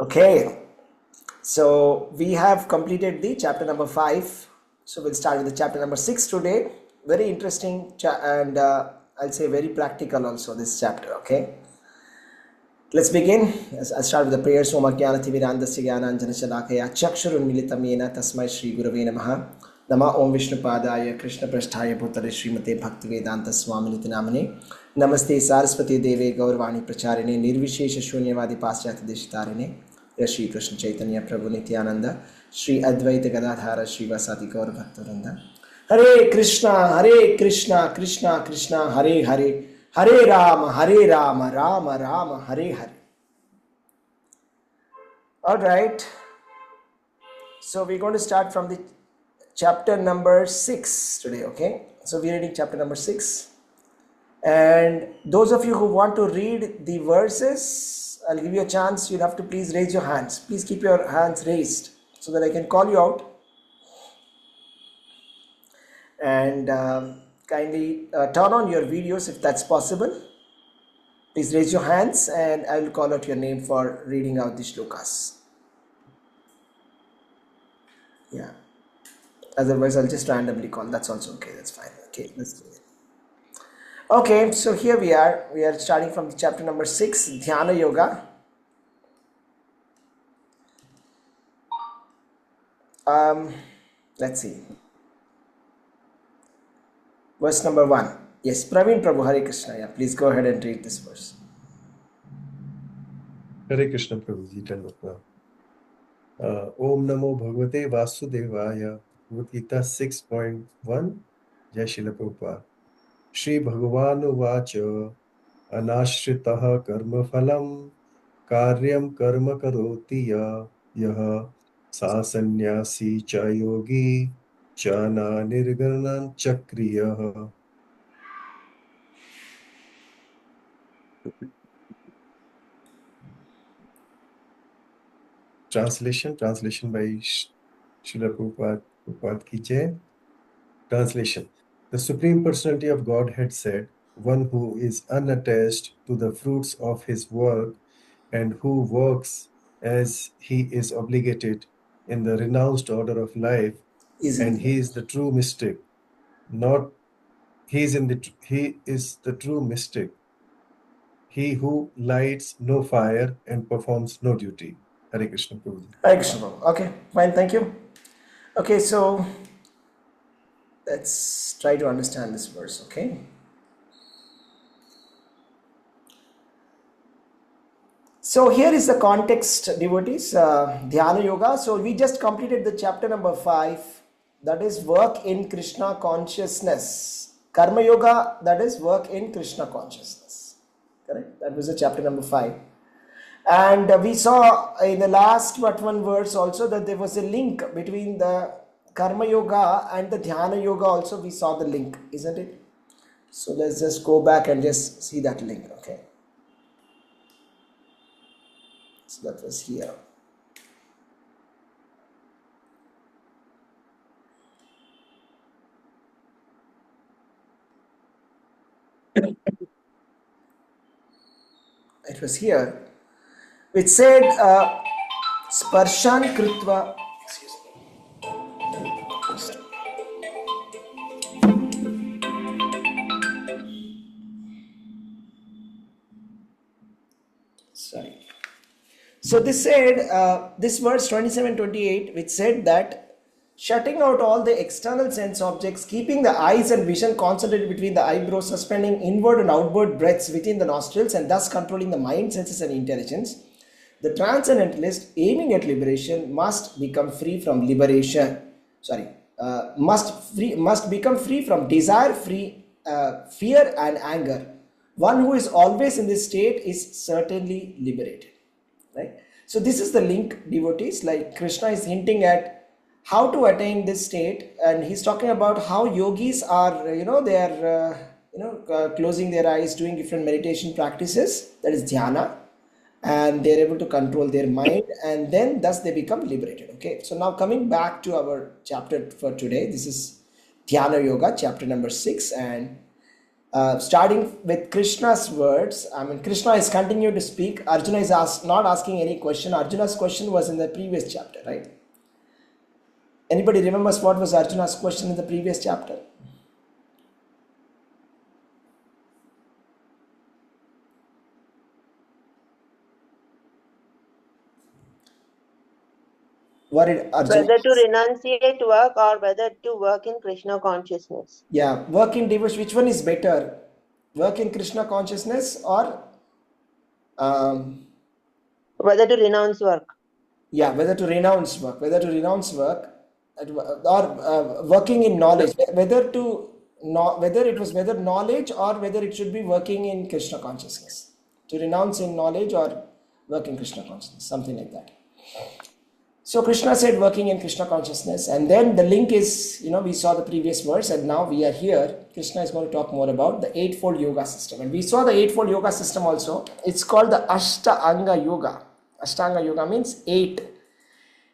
Okay, so we have completed the chapter number 5. So we'll start with the chapter number 6 today. Very interesting and I'll say very practical also this chapter. Okay, let's begin. I'll start with the prayer. Somakyanathivirandasya Gyananjana Shalakaya Chakshurunmilitam Yena Tasmai Shri Gurave Namaha Nama Om Vishnupadaya Krishna Prasthaya Bhutale Srimate Bhaktivedanta Swaminiti Namane Namaste Saraswati Deve Gaurvani Pracharine Nirvishesha Shunyavadi Paschati Deshtarine Shri Krishna Chaitanya Prabhu Nityananda Shri Advaita Gadadhara Shri Vasati Gaur Bhaktaranda Hare Krishna Krishna Krishna Hare Hare Hare Rama Rama Hare Hare. All right, so we're going to start from the chapter number 6 today. Okay, so we're reading chapter number 6, and those of you who want to read the verses, I'll give you a chance. You'll have to please raise your hands. Please keep your hands raised so that I can call you out, and kindly turn on your videos if that's possible. Please raise your hands and I will call out your name for reading out the shlokas. Yeah, otherwise I'll just randomly call. That's also okay. That's fine. Okay, let's do it. Okay, so here we are starting from chapter number 6, Dhyana Yoga. Let's see, verse number 1. Yes, Praveen Prabhu, Hare Krishna. Yeah, please go ahead and read this verse. Hare Krishna Prabhu, Gita. Om Namo Bhagavate Vasudevaya. Gita 6.1. Jai Srila Prabhupada. Shri Bhagavanu Vacha Anashritaha Karma Phalam Karyam Karma Karoti Yaha Sasanyasi Cha Yogi Chana Nirganan Chakriyaha. Translation by Srila Prabhupada Ki Jai. Translation. The Supreme Personality of Godhead said, one who is unattached to the fruits of his work and who works as he is obligated in the renounced order of life, and he is the true mystic. He is the true mystic. He who lights no fire and performs no duty. Hare Krishna Prabhu. Hare Krishna Prabhu. Okay, fine, thank you. Okay, so let's try to understand this verse. Okay, so here is the context, devotees. Dhyana Yoga. So we just completed the chapter number 5, that is work in Krishna consciousness. Karma Yoga, that is work in Krishna consciousness. Correct? That was the chapter number 5. And we saw in the last one verse also that there was a link between the Karma Yoga and the Dhyana Yoga also. We saw the link, isn't it? So let's just go back and just see that link. Okay, so that was here. It was here, which said Sparshan Kritva. Sorry. So this said, this verse 27-28, which said that shutting out all the external sense objects, keeping the eyes and vision concentrated between the eyebrows, suspending inward and outward breaths within the nostrils, and thus controlling the mind, senses, and intelligence, the transcendentalist aiming at liberation must become free from liberation. Must become free from desire, fear, and anger. One who is always in this state is certainly liberated. Right? So this is the link, devotees. Like Krishna is hinting at how to attain this state, and he's talking about how yogis are, they are, closing their eyes, doing different meditation practices, that is dhyana, and they're able to control their mind, and then thus they become liberated. Okay, so now coming back to our chapter for today, this is Dhyana Yoga, chapter number 6, and Starting with Krishna's words, I mean, Krishna is continuing to speak. Arjuna is not asking any question. Arjuna's question was in the previous chapter, right? Anybody remembers what was Arjuna's question in the previous chapter? What did Arjuna? Whether to renunciate work or whether to work in Krishna consciousness. Yeah, work in devotion. Which one is better? Work in Krishna consciousness or Whether to renounce work. yeah, whether to renounce work, or working in knowledge, whether it was whether knowledge or whether it should be working in Krishna consciousness, to renounce in knowledge or work in Krishna consciousness, something like that. So Krishna said working in Krishna consciousness, and then the link is, we saw the previous verse, and now we are here. Krishna is going to talk more about the eightfold yoga system, and we saw the eightfold yoga system also. It's called the Ashtanga Yoga. Ashtanga Yoga means 8.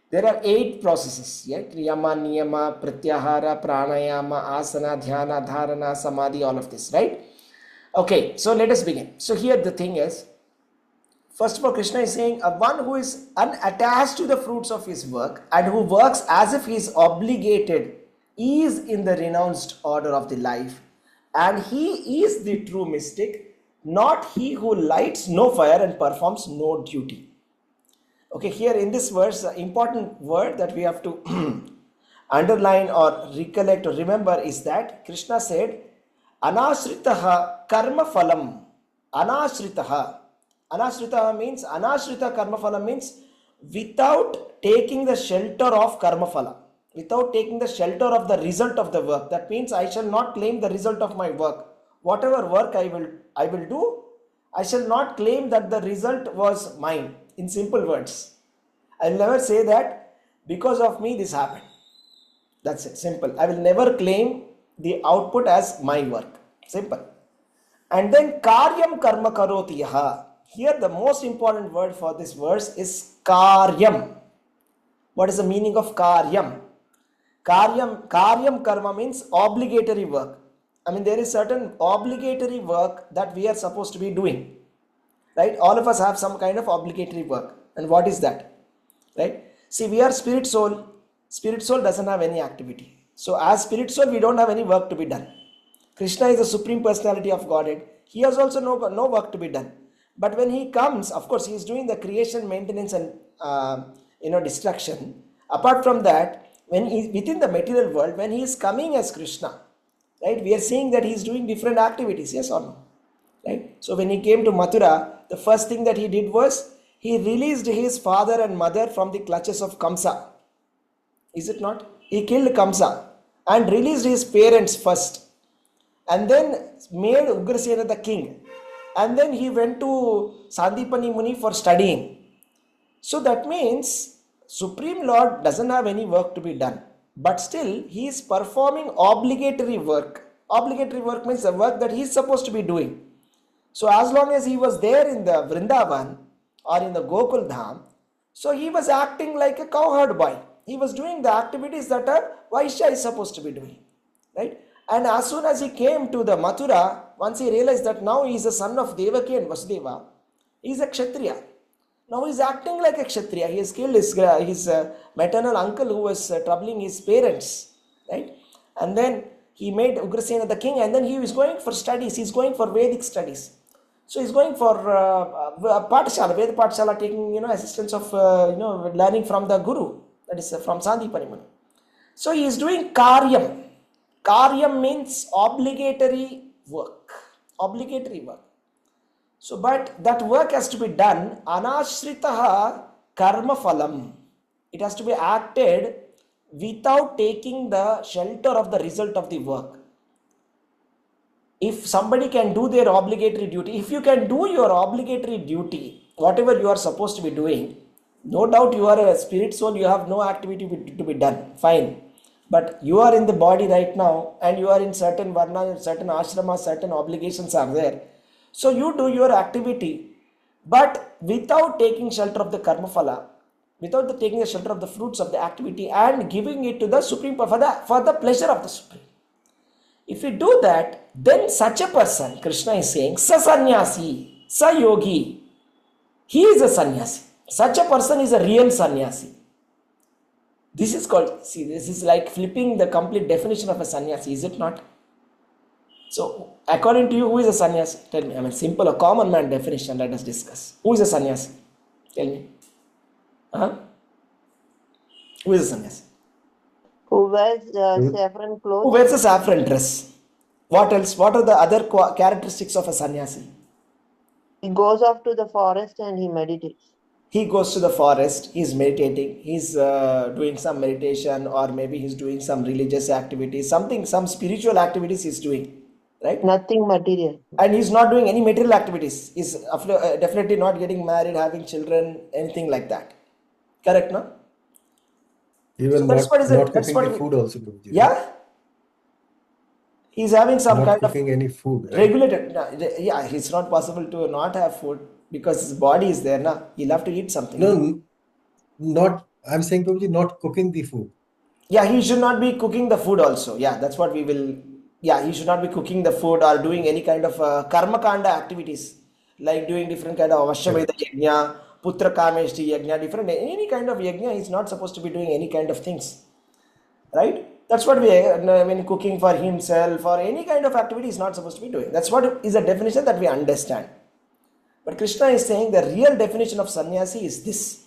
There are 8 processes, yeah? Kriyama, Niyama, Pratyahara, Pranayama, Asana, Dhyana, Dharana, Samadhi, all of this, right? Okay, so let us begin. So here the thing is, first of all, Krishna is saying one who is unattached to the fruits of his work and who works as if he is obligated is in the renounced order of the life, and he is the true mystic, not he who lights no fire and performs no duty. Okay, here in this verse, the important word that we have to underline or recollect or remember is that Krishna said, Anashritaha karma phalam. Anashritaha. Anashrita means, Anashrita karma phalam means without taking the shelter of karma phala, without taking the shelter of the result of the work. That means I shall not claim the result of my work. Whatever work I will do, I shall not claim that the result was mine. In simple words, I will never say that because of me this happened. That's it, simple. I will never claim the output as my work. Simple. And then karyam karma karoti yaha. Here the most important word for this verse is karyam. What is the meaning of karyam? Karyam karma means obligatory work. I mean, there is certain obligatory work that we are supposed to be doing. Right? All of us have some kind of obligatory work. And what is that? Right? See, we are spirit soul. Spirit soul doesn't have any activity. So as spirit soul, we don't have any work to be done. Krishna is the Supreme Personality of Godhead. He has also no work to be done. But when he comes, of course, he is doing the creation, maintenance and destruction. Apart from that, when he within the material world, when he is coming as Krishna, right, we are seeing that he is doing different activities, yes or no? Right? So when he came to Mathura, the first thing that he did was he released his father and mother from the clutches of Kamsa. Is it not? He killed Kamsa and released his parents first, and then made Ugrasena the king, and then he went to Sandipani Muni for studying. So that means Supreme Lord doesn't have any work to be done, but still he is performing obligatory work. Obligatory work means the work that he is supposed to be doing. So as long as he was there in the Vrindavan or in the Gokul Dham, so he was acting like a cowherd boy. He was doing the activities that a Vaishya is supposed to be doing, right? And as soon as he came to the Mathura, once he realized that now he is the son of Devaki and Vasudeva, he is a Kshatriya. Now he is acting like a Kshatriya. He has killed his maternal uncle who was troubling his parents, right? And then he made Ugrasena the king, and then he is going for studies. He is going for Vedic studies. So he is going for Pathshala, Veda Pathshala, taking assistance of learning from the Guru, that is from Sandipani Muni. So he is doing karyam. Karyam means obligatory work. Obligatory work. So, but that work has to be done anashritaha karma phalam. It has to be acted without taking the shelter of the result of the work. If somebody can do their obligatory duty, if you can do your obligatory duty, whatever you are supposed to be doing, no doubt you are a spirit soul, you have no activity to be done, fine. But you are in the body right now and you are in certain varna, certain ashrama, certain obligations are there. So you do your activity, but without taking shelter of the karma phala, without taking the shelter of the fruits of the activity and giving it to the Supreme for the pleasure of the Supreme. If you do that, then such a person, Krishna is saying, sa sannyasi, sa yogi, he is a sannyasi. Such a person is a real sannyasi. This is called, see, this is like flipping the complete definition of a sannyasi, is it not? So, according to you, who is a sannyasi? Tell me. I mean, simple, a common man definition, let us discuss. Who is a sannyasi? Tell me. Huh? Who is a sannyasi? Who wears Hmm? saffron Who clothes? wears a saffron dress? What else? What are the other characteristics of a sannyasi? He goes off to the forest and he meditates. He goes to the forest, he's meditating, he's doing some meditation, or maybe he's doing some religious activities, something, some spiritual activities he's doing, right? Nothing material. And he's not doing any material activities. He's definitely not getting married, having children, anything like that. Correct, no? So Even that's what is it. not That's cooking what the we, food also, Prabhuji, right? yeah. He's having some Not kind of cooking any food, right? regulated. Yeah, it's not possible to not have food because his body is there, na. He'll have to eat something. No, not, I'm saying, Prabhuji, not cooking the food. Yeah, he should not be cooking the food also. Yeah, that's what we will. Yeah, he should not be cooking the food or doing any kind of karma kanda activities, like doing different kind of Vashvameda Correct. yajna, putra kameshti yajna, different any kind of yajna. He's not supposed to be doing any kind of things, right? That's what we, I mean, cooking for himself or any kind of activity he's not supposed to be doing. That's what is a definition that we understand. But Krishna is saying the real definition of sannyasi is this.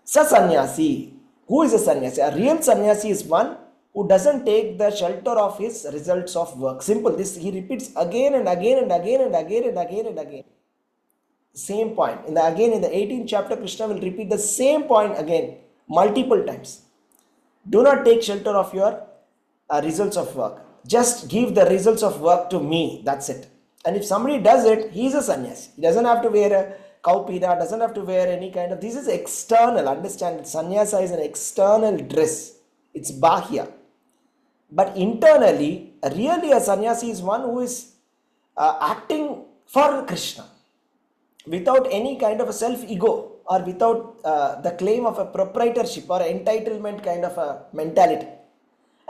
Sa sannyasi. Who is a sannyasi? A real sannyasi is one who doesn't take the shelter of his results of work. Simple. This he repeats again and again and again and again and again and again. Same point. In the 18th chapter, Krishna will repeat the same point again, multiple times. Do not take shelter of your results of work. Just give the results of work to me. That's it. And if somebody does it, he is a sannyasi. He doesn't have to wear a kaupida, doesn't have to wear any kind of. This is external. Understand? Sannyasa is an external dress. It's bahya. But internally, really a sannyasi is one who is acting for Krishna without any kind of a self-ego or without the claim of a proprietorship or entitlement kind of a mentality.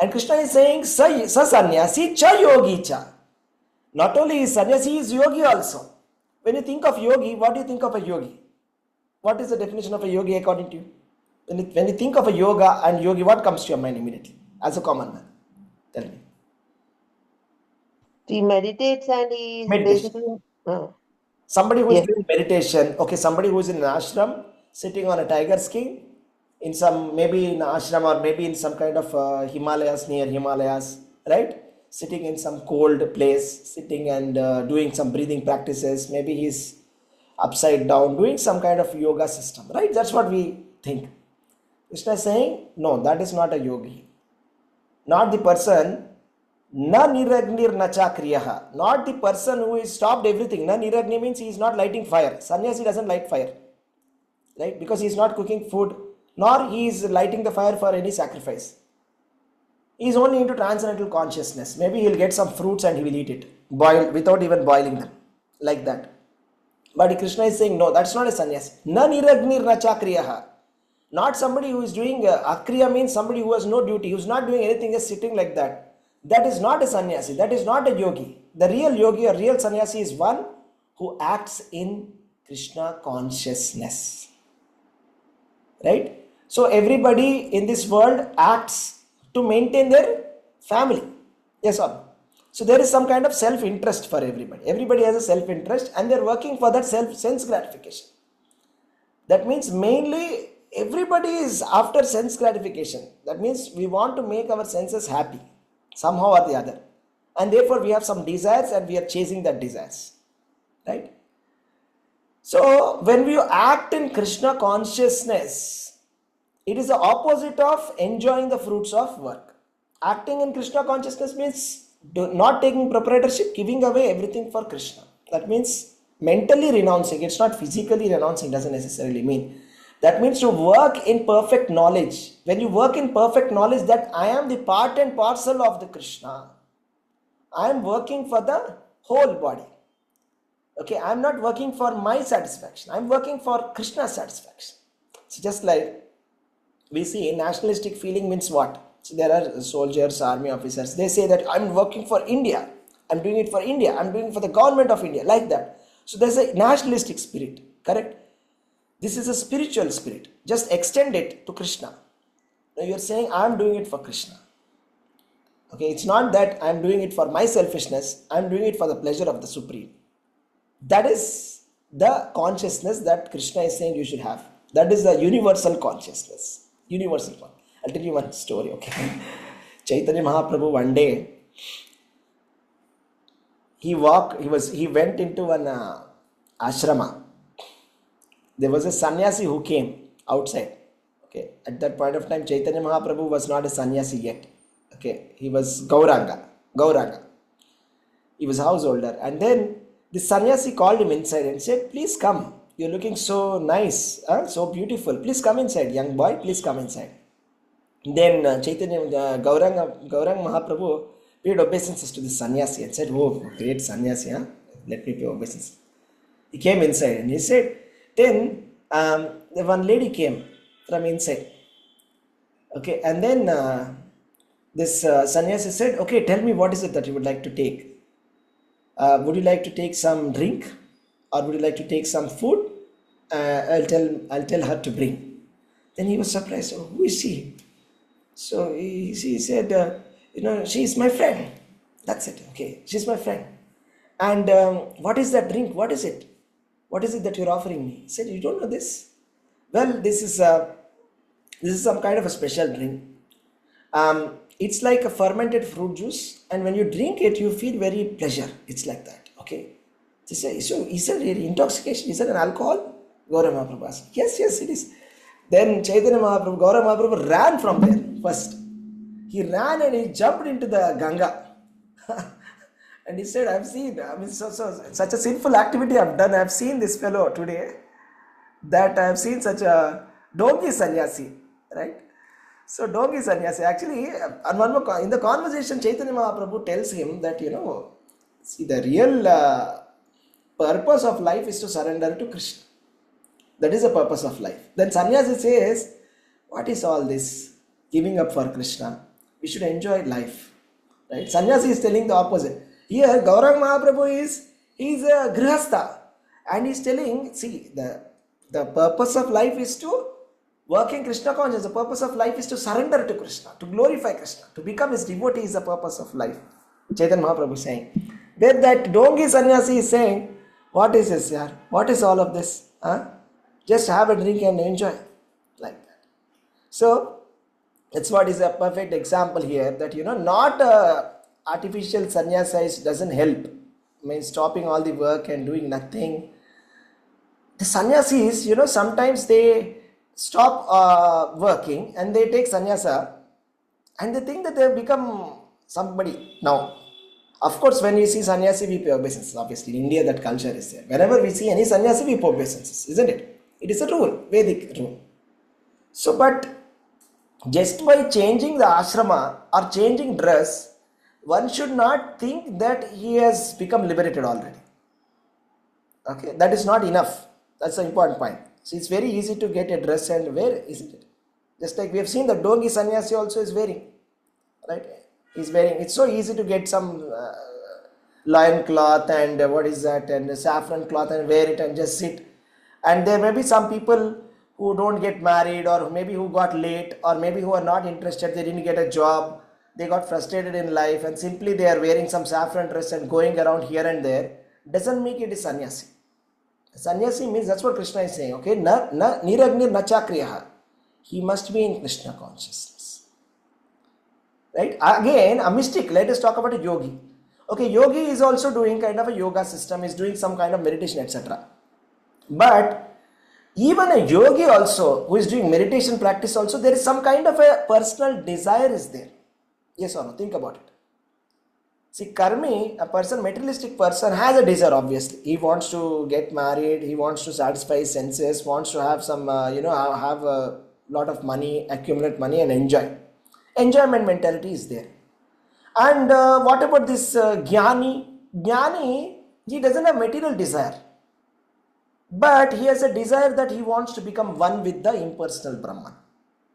And Krishna is saying, sa sannyasi cha yogi cha. Not only is sannyasi, he is yogi also. When you think of yogi, what do you think of a yogi? What is the definition of a yogi according to you? When you think of a yoga and yogi, what comes to your mind immediately as a common man? Tell me. He meditates and he is Meditation. basically. Somebody who is Yes. doing meditation, okay, somebody who is in an ashram, sitting on a tiger skin, in some, maybe in an ashram or maybe in some kind of Himalayas, near Himalayas, right? Sitting in some cold place, sitting and doing some breathing practices, maybe he's upside down, doing some kind of yoga system, right? That's what we think. Krishna is saying, no, that is not a yogi. Not the person, na niragnir nacha kriyaha. Not the person who has stopped everything. Na niragni means he is not lighting fire. Sannyasi doesn't light fire, right? Because he is not cooking food, nor he is lighting the fire for any sacrifice. He is only into transcendental consciousness. Maybe he'll get some fruits and he will eat it, boil without even boiling them, like that. But Krishna is saying, no, that's not a sannyasi. Na niragnir nacha kriyaha. Not somebody who is doing akriya means somebody who has no duty, who is not doing anything, just sitting like that. That is not a sannyasi. That is not a yogi. The real yogi or real sannyasi is one who acts in Krishna consciousness. Right? So everybody in this world acts to maintain their family. Yes or no? So there is some kind of self-interest for everybody. Everybody has a self-interest and they're working for that sense gratification. That means mainly everybody is after sense gratification. That means we want to make our senses happy somehow or the other. And therefore we have some desires and we are chasing that desires. Right? So when we act in Krishna consciousness, it is the opposite of enjoying the fruits of work. Acting in Krishna consciousness means not taking proprietorship, giving away everything for Krishna. That means mentally renouncing. It's not physically renouncing, doesn't necessarily mean. That means to work in perfect knowledge. When you work in perfect knowledge that I am the part and parcel of the Krishna, I am working for the whole body. Okay, I am not working for my satisfaction. I am working for Krishna's satisfaction. So just like we see nationalistic feeling means what? So there are soldiers, army officers, they say that I'm working for India. I'm doing it for India, I'm doing it for the government of India, like that. So there's a nationalistic spirit, correct? This is a spiritual spirit. Just extend it to Krishna. Now you're saying, I'm doing it for Krishna. Okay, it's not that I'm doing it for my selfishness, I'm doing it for the pleasure of the Supreme. That is the consciousness that Krishna is saying you should have. That is the universal consciousness. Universal one. I'll tell you one story, okay? Chaitanya Mahaprabhu one day, he went into an ashrama. There was a sannyasi who came outside. Okay, at that point of time, Chaitanya Mahaprabhu was not a sannyasi yet. Okay, he was Gauranga. He was householder. And then the sannyasi called him inside and said, please come. You're looking so nice, so beautiful. Please come inside, young boy. Please come inside. Then Gauranga Mahaprabhu paid obeisances to the sannyasi and said, oh, great sannyasi, let me pay obeisance. He came inside and he said, then the one lady came from inside. Okay, and then this sannyasi said, okay, tell me what is it that you would like to take. Would you like to take some drink or would you like to take some food? I'll tell her to bring. Then he was surprised. Oh, who is she? So he said, she is my friend. That's it. Okay, she's my friend. And what is that drink? What is it? What is it that you're offering me? He said, you don't know this? Well, this is some kind of a special drink. It's like a fermented fruit juice, and when you drink it, you feel very pleasure. It's like that. Okay. So is it really intoxication? Is it an alcohol? Gaura Mahaprabhu asked. Yes, it is. Then Chaitanya Mahaprabhu, Gaura Mahaprabhu ran from there first. He ran and he jumped into the Ganga. And he said, I've seen, such a sinful activity I've done. I've seen this fellow today, that I've seen such a donkey sannyasi, right? So donkey sannyasi, actually, and one more, in the conversation, Chaitanya Mahaprabhu tells him that, see, the real purpose of life is to surrender to Krishna. That is the purpose of life. Then sannyasi says, what is all this giving up for Krishna? We should enjoy life, right? Sannyasi is telling the opposite. Here, Gaurang Mahaprabhu he's a grihastha, and he's telling, see, the purpose of life is to work in Krishna consciousness. The purpose of life is to surrender to Krishna, to glorify Krishna, to become his devotee is the purpose of life. Chaitanya Mahaprabhu is saying. Then that donkey sannyasi is saying, what is this, yaar? What is all of this? Just have a drink and enjoy. Like that. So, that's what is a perfect example here, that, not artificial sannyasa doesn't help. I mean, stopping all the work and doing nothing. The sannyasis, sometimes they stop working and they take sannyasa and they think that they have become somebody. Now, of course, when we see sannyasi, we pay obeisances. Obviously, in India, that culture is there. Whenever we see any sannyasi, we pay obeisances, isn't it? It is a rule, Vedic rule. So, but just by changing the ashrama or changing dress, one should not think that he has become liberated already. Okay, that is not enough. That's the important point. So it's very easy to get a dress and wear, isn't it? Just like we have seen, the donkey sannyasi also is wearing, right? He's wearing. It's so easy to get some lion cloth and what is that, and saffron cloth, and wear it and just sit. And there may be some people who don't get married, or maybe who got late, or maybe who are not interested, they didn't get a job, they got frustrated in life, and simply they are wearing some saffron dress and going around here and there. Doesn't make it a sannyasi. Sannyasi means, that's what Krishna is saying, okay? Niragnir nachakriyaha. He must be in Krishna consciousness. Right? Again, a mystic. Let us talk about a yogi. Okay, yogi is also doing kind of a yoga system, is doing some kind of meditation, etc. But even a yogi also, who is doing meditation practice also, there is some kind of a personal desire is there. Yes or no? Think about it. See, karmi, a person, materialistic person, has a desire, obviously. He wants to get married, he wants to satisfy his senses, wants to have some, have a lot of money, accumulate money and enjoy. Enjoyment mentality is there. And what about this jnani? Jnani, he doesn't have material desire. But he has a desire that he wants to become one with the impersonal Brahman.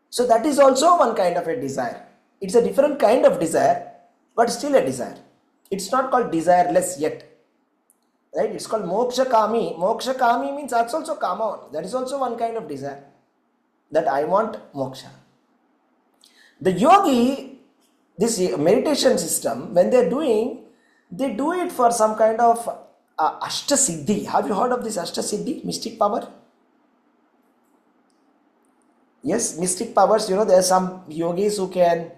So that is also one kind of a desire. It's a different kind of desire, but still a desire. It's not called desireless yet. Right? It's called moksha kami. Moksha kami means that's also kama. That is also one kind of desire. That I want moksha. The yogi, this meditation system, when they do it for some kind of ashta siddhi. Have you heard of this ashta siddhi, mystic power? Yes, mystic powers. There are some yogis who can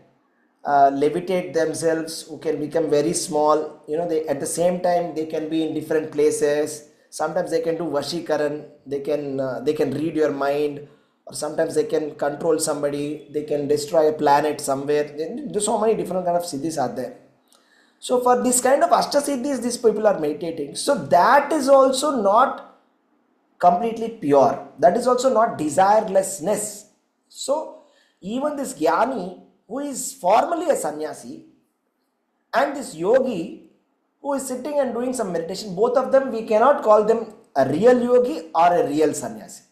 levitate themselves, who can become very small. They at the same time they can be in different places. Sometimes they can do vashikaran. They can read your mind, or sometimes they can control somebody. They can destroy a planet somewhere. There's so many different kind of siddhis are there. So for this kind of ashta siddhis, these people are meditating. So that is also not completely pure. That is also not desirelessness. So even this jnani who is formally a sannyasi and this yogi who is sitting and doing some meditation, both of them, we cannot call them a real yogi or a real sannyasi.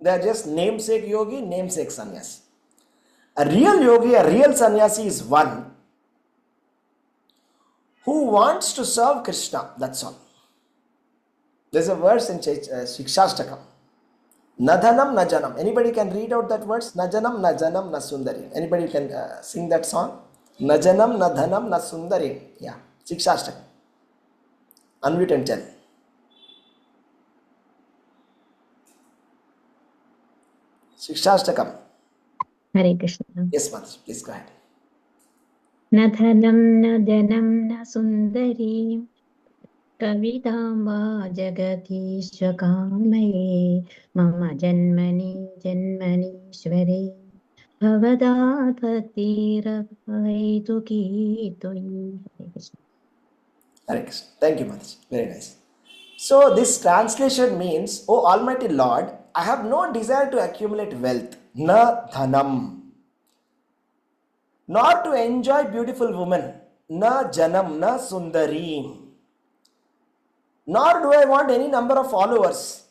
They are just namesake yogi, namesake sannyasi. A real yogi, a real sannyasi is one who wants to serve Krishna. That's all. There's a verse in Shikshashtakam. Nadhanam najanam. Anybody can read out that verse? Najanam najanam nasundari. Anybody can sing that song? Najanam nadhanam nasundari. Yeah. Shikshashtakam. Unmute and tell. Shikshashtakam. Hare Krishna. Yes, Mataji, please go ahead. न धनं न जनं न सुन्दरी कवितां वा जगदीश्वकामये मम जन्मनि जन्मनीश्वरे भवदात् भक्तिरवैतुकी त्वयि. Hare Krishna. Hare Krishna. Thank you, Mataji. Very nice. So this translation means, O Almighty Lord, I have no desire to accumulate wealth, na dhanam, nor to enjoy beautiful women, na janam, na sundarim, nor do I want any number of followers.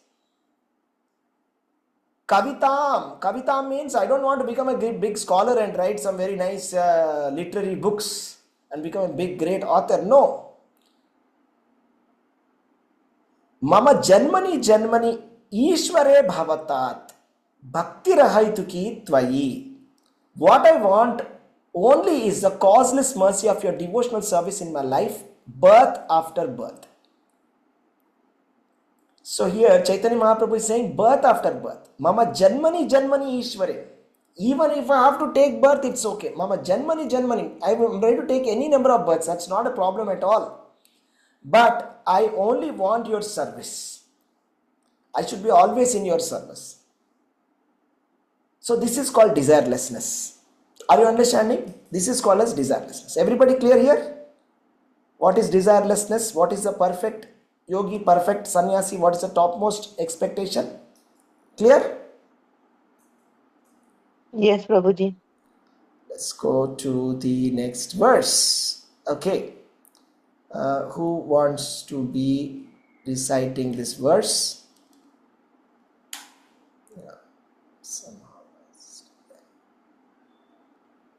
Kavitam means I don't want to become a big scholar and write some very nice literary books and become a big great author. No. Mama janmani Ishware bhavatat bhakti rahaituki tvayi. What I want only is the causeless mercy of your devotional service in my life, birth after birth. So here Chaitanya Mahaprabhu is saying birth after birth. Mama janmani Ishware. Even if I have to take birth, it's okay. Mama janmani. I am ready to take any number of births. That's not a problem at all. But I only want your service. I should be always in your service. So this is called desirelessness. Are you understanding? This is called as desirelessness. Everybody clear here? What is desirelessness? What is the perfect yogi, perfect sannyasi? What is the topmost expectation? Clear? Yes, Prabhuji. Let's go to the next verse. Okay. Who wants to be reciting this verse? Yeah. Somehow.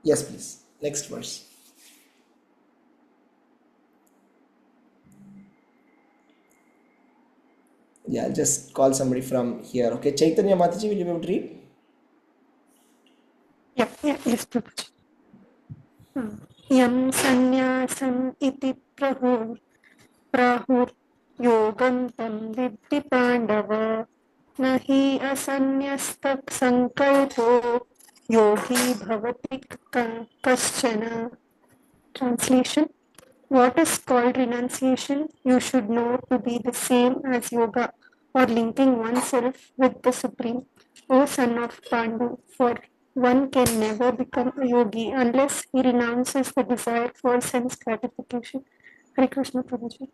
Yes, please. Next verse. Yeah, I'll just call somebody from here. Okay, Chaitanya Mataji, will you be able to read? Yes, Prabhuji. Yam sannyasam iti prahur tam viddhi pandava nahi asanyastak sankalpo yogi bhavati kaschana. Translation: what is called renunciation you should know to be the same as yoga, or linking oneself with the Supreme. O son of Pandu, for one can never become a yogi unless he renounces the desire for sense gratification. Hare Krishna, Prabhuji.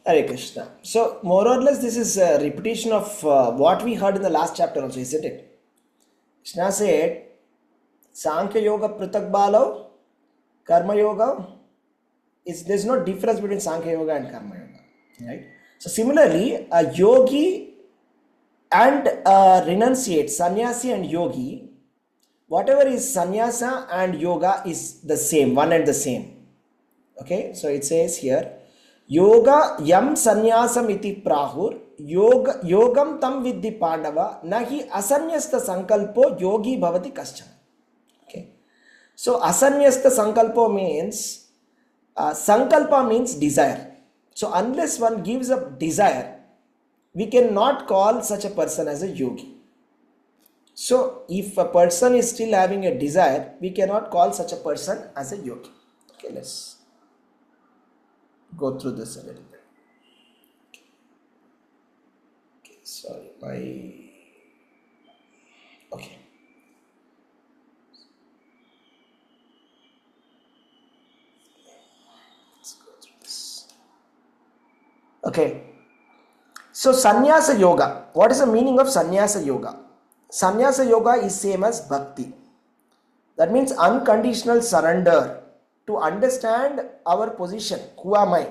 Hare Krishna. So, more or less, this is a repetition of what we heard in the last chapter also, isn't it? Krishna said, Sankhya Yoga Pratak Balav, Karma Yoga, there's no difference between Sankhya Yoga and Karma Yoga. Right? So, similarly, a yogi and renunciate, sannyasi and yogi, whatever is sannyasa and yoga is the same, one and the same. Okay, so it says here, yoga yam sannyasam iti prahur yogam tam vidhi pandava nahi asanyasta sankalpo yogi bhavati kaschana. Okay, so asanyasta sankalpo means sankalpa means desire. So unless one gives up desire, we cannot call such a person as a yogi. So if a person is still having a desire, we cannot call such a person as a yogi. Okay, let's go through this a little bit. Okay, sorry, okay. Let's go through this. Okay. So sannyasa yoga. What is the meaning of sannyasa yoga? Sannyasa yoga is same as bhakti. That means unconditional surrender to understand our position. Who am I?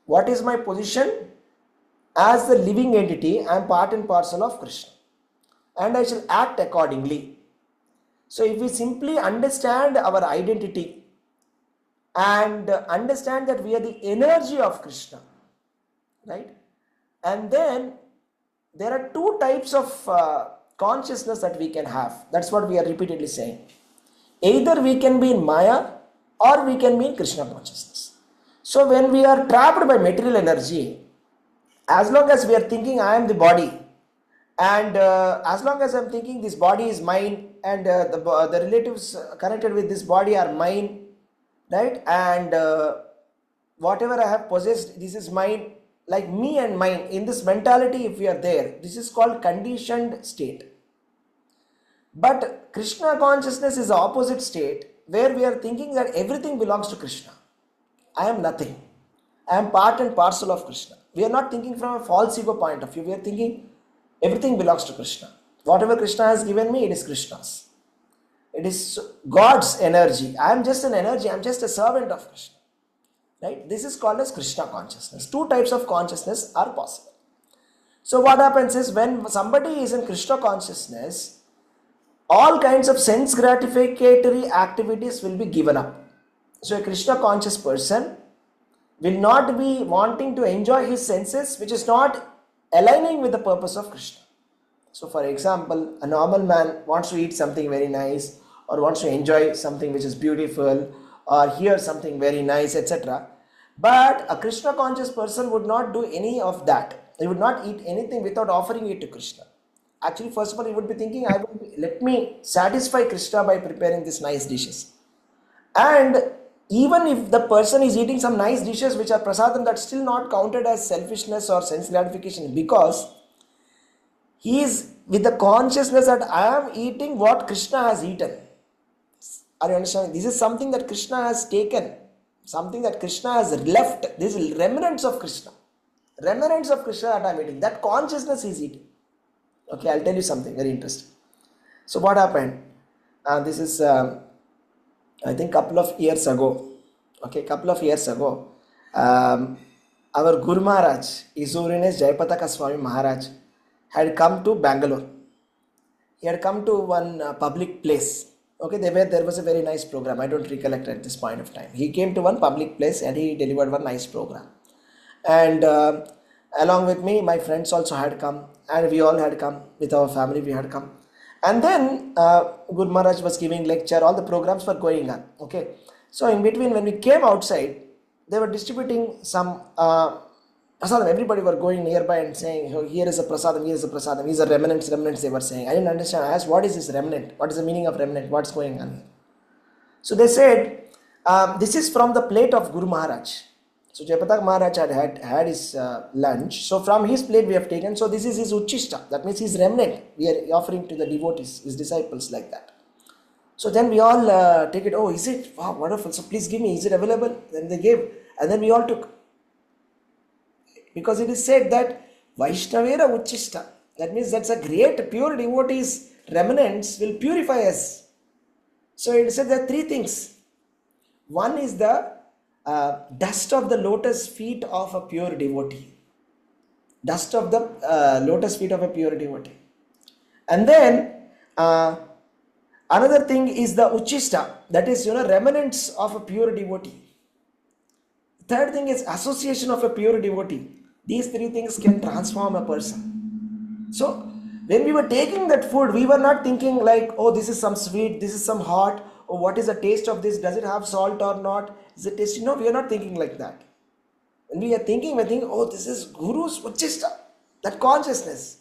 What is my position? As the living entity, I am part and parcel of Krishna, and I shall act accordingly. So if we simply understand our identity and understand that we are the energy of Krishna, right? And then there are two types of consciousness that we can have. That's what we are repeatedly saying. Either we can be in Maya or we can be in Krishna consciousness. So when we are trapped by material energy, as long as we are thinking I am the body, and as long as I am thinking this body is mine, and the relatives connected with this body are mine, right? And whatever I have possessed, this is mine, like me and mine. In this mentality, if we are there, this is called conditioned state. But Krishna consciousness is the opposite state, where we are thinking that everything belongs to Krishna. I am nothing. I am part and parcel of Krishna. We are not thinking from a false ego point of view. We are thinking everything belongs to Krishna. Whatever Krishna has given me, it is Krishna's. It is God's energy. I am just an energy. I am just a servant of Krishna. Right? This is called as Krishna consciousness. Two types of consciousness are possible. So what happens is, when somebody is in Krishna consciousness, all kinds of sense gratificatory activities will be given up. So a Krishna conscious person will not be wanting to enjoy his senses, which is not aligning with the purpose of Krishna. So for example, a normal man wants to eat something very nice, or wants to enjoy something which is beautiful, or hear something very nice, etc. But a Krishna conscious person would not do any of that. He would not eat anything without offering it to Krishna. Actually, first of all, he would be thinking, let me satisfy Krishna by preparing these nice dishes. And even if the person is eating some nice dishes which are prasadam, that's still not counted as selfishness or sense gratification, because he is with the consciousness that I am eating what Krishna has eaten. Are you understanding? This is something that Krishna has taken, something that Krishna has left. This is remnants of Krishna. Remnants of Krishna that I am eating. That consciousness is eating. Okay, I'll tell you something very interesting. So what happened? This is I think couple of years ago. Okay, our Guru Maharaj, His Holiness Jayapataka Swami Maharaj, had come to Bangalore. He had come to one public place. Okay, there was a very nice program. I don't recollect at this point of time. He came to one public place and he delivered one nice program. And along with me, my friends also had come, and we all had come with our family. We had come. And then Guru Maharaj was giving lecture, all the programs were going on. Okay, so in between, when we came outside, they were distributing some prasadam. Everybody were going nearby and saying, oh, here is a prasadam, here is a prasadam, these are remnants, they were saying. I didn't understand. I asked, what is this remnant? What is the meaning of remnant? What's going on here? So they said, this is from the plate of Guru Maharaj. So Jayapataka Maharaj had his lunch. So from his plate we have taken. So this is his uchishta. That means his remnant. We are offering to the devotees, his disciples, like that. So then we all take it. Oh, is it? Wow, wonderful. So please give me. Is it available? Then they gave. And then we all took. Because it is said that Vaishnavera uchishta. That means that's a great pure devotees remnants will purify us. So it said there are three things. One is the dust of the lotus feet of a pure devotee. Dust of the lotus feet of a pure devotee. And then another thing is the uchishta. That is, remnants of a pure devotee. Third thing is association of a pure devotee. These three things can transform a person. So when we were taking that food, we were not thinking like, oh, this is some sweet, this is some hot, or what is the taste of this? Does it have salt or not? Is it tasty? No, we are not thinking like that. When we are thinking, oh, this is Guru's Uchishta, that consciousness.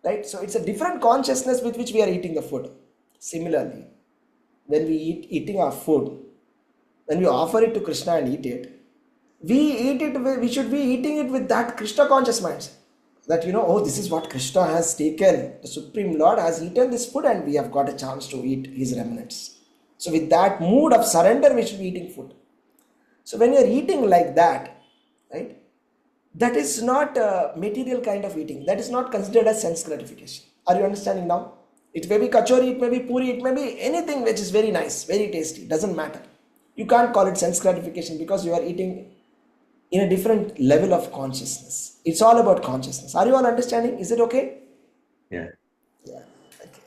Right? So it's a different consciousness with which we are eating the food. Similarly, when we eating our food, when we offer it to Krishna and eat it, we should be eating it with that Krishna conscious mindset. That oh, this is what Krishna has taken. The Supreme Lord has eaten this food and we have got a chance to eat his remnants. So with that mood of surrender, we should be eating food. So when you are eating like that, right, that is not a material kind of eating. That is not considered as sense gratification. Are you understanding now? It may be kachori, it may be puri, it may be anything which is very nice, very tasty. Doesn't matter. You can't call it sense gratification because you are eating in a different level of consciousness. It's all about consciousness. Are you all understanding? Is it okay? Yeah. Yeah. Okay.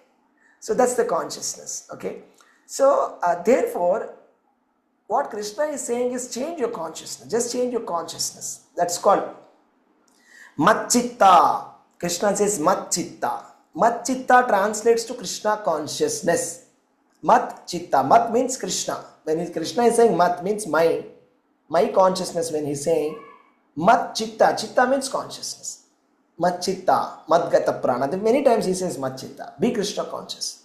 So that's the consciousness. Okay. So therefore, what Krishna is saying is change your consciousness. Just change your consciousness. That's called Mat-chitta. Krishna says Mat-chitta. Mat-chitta translates to Krishna consciousness. Mat-chitta. Mat means Krishna. When Krishna is saying Mat means my consciousness, when he's saying Mat-chitta. Chitta means consciousness. Mat-chitta. Mat-gata prana. Many times he says Mat-chitta. Be Krishna conscious.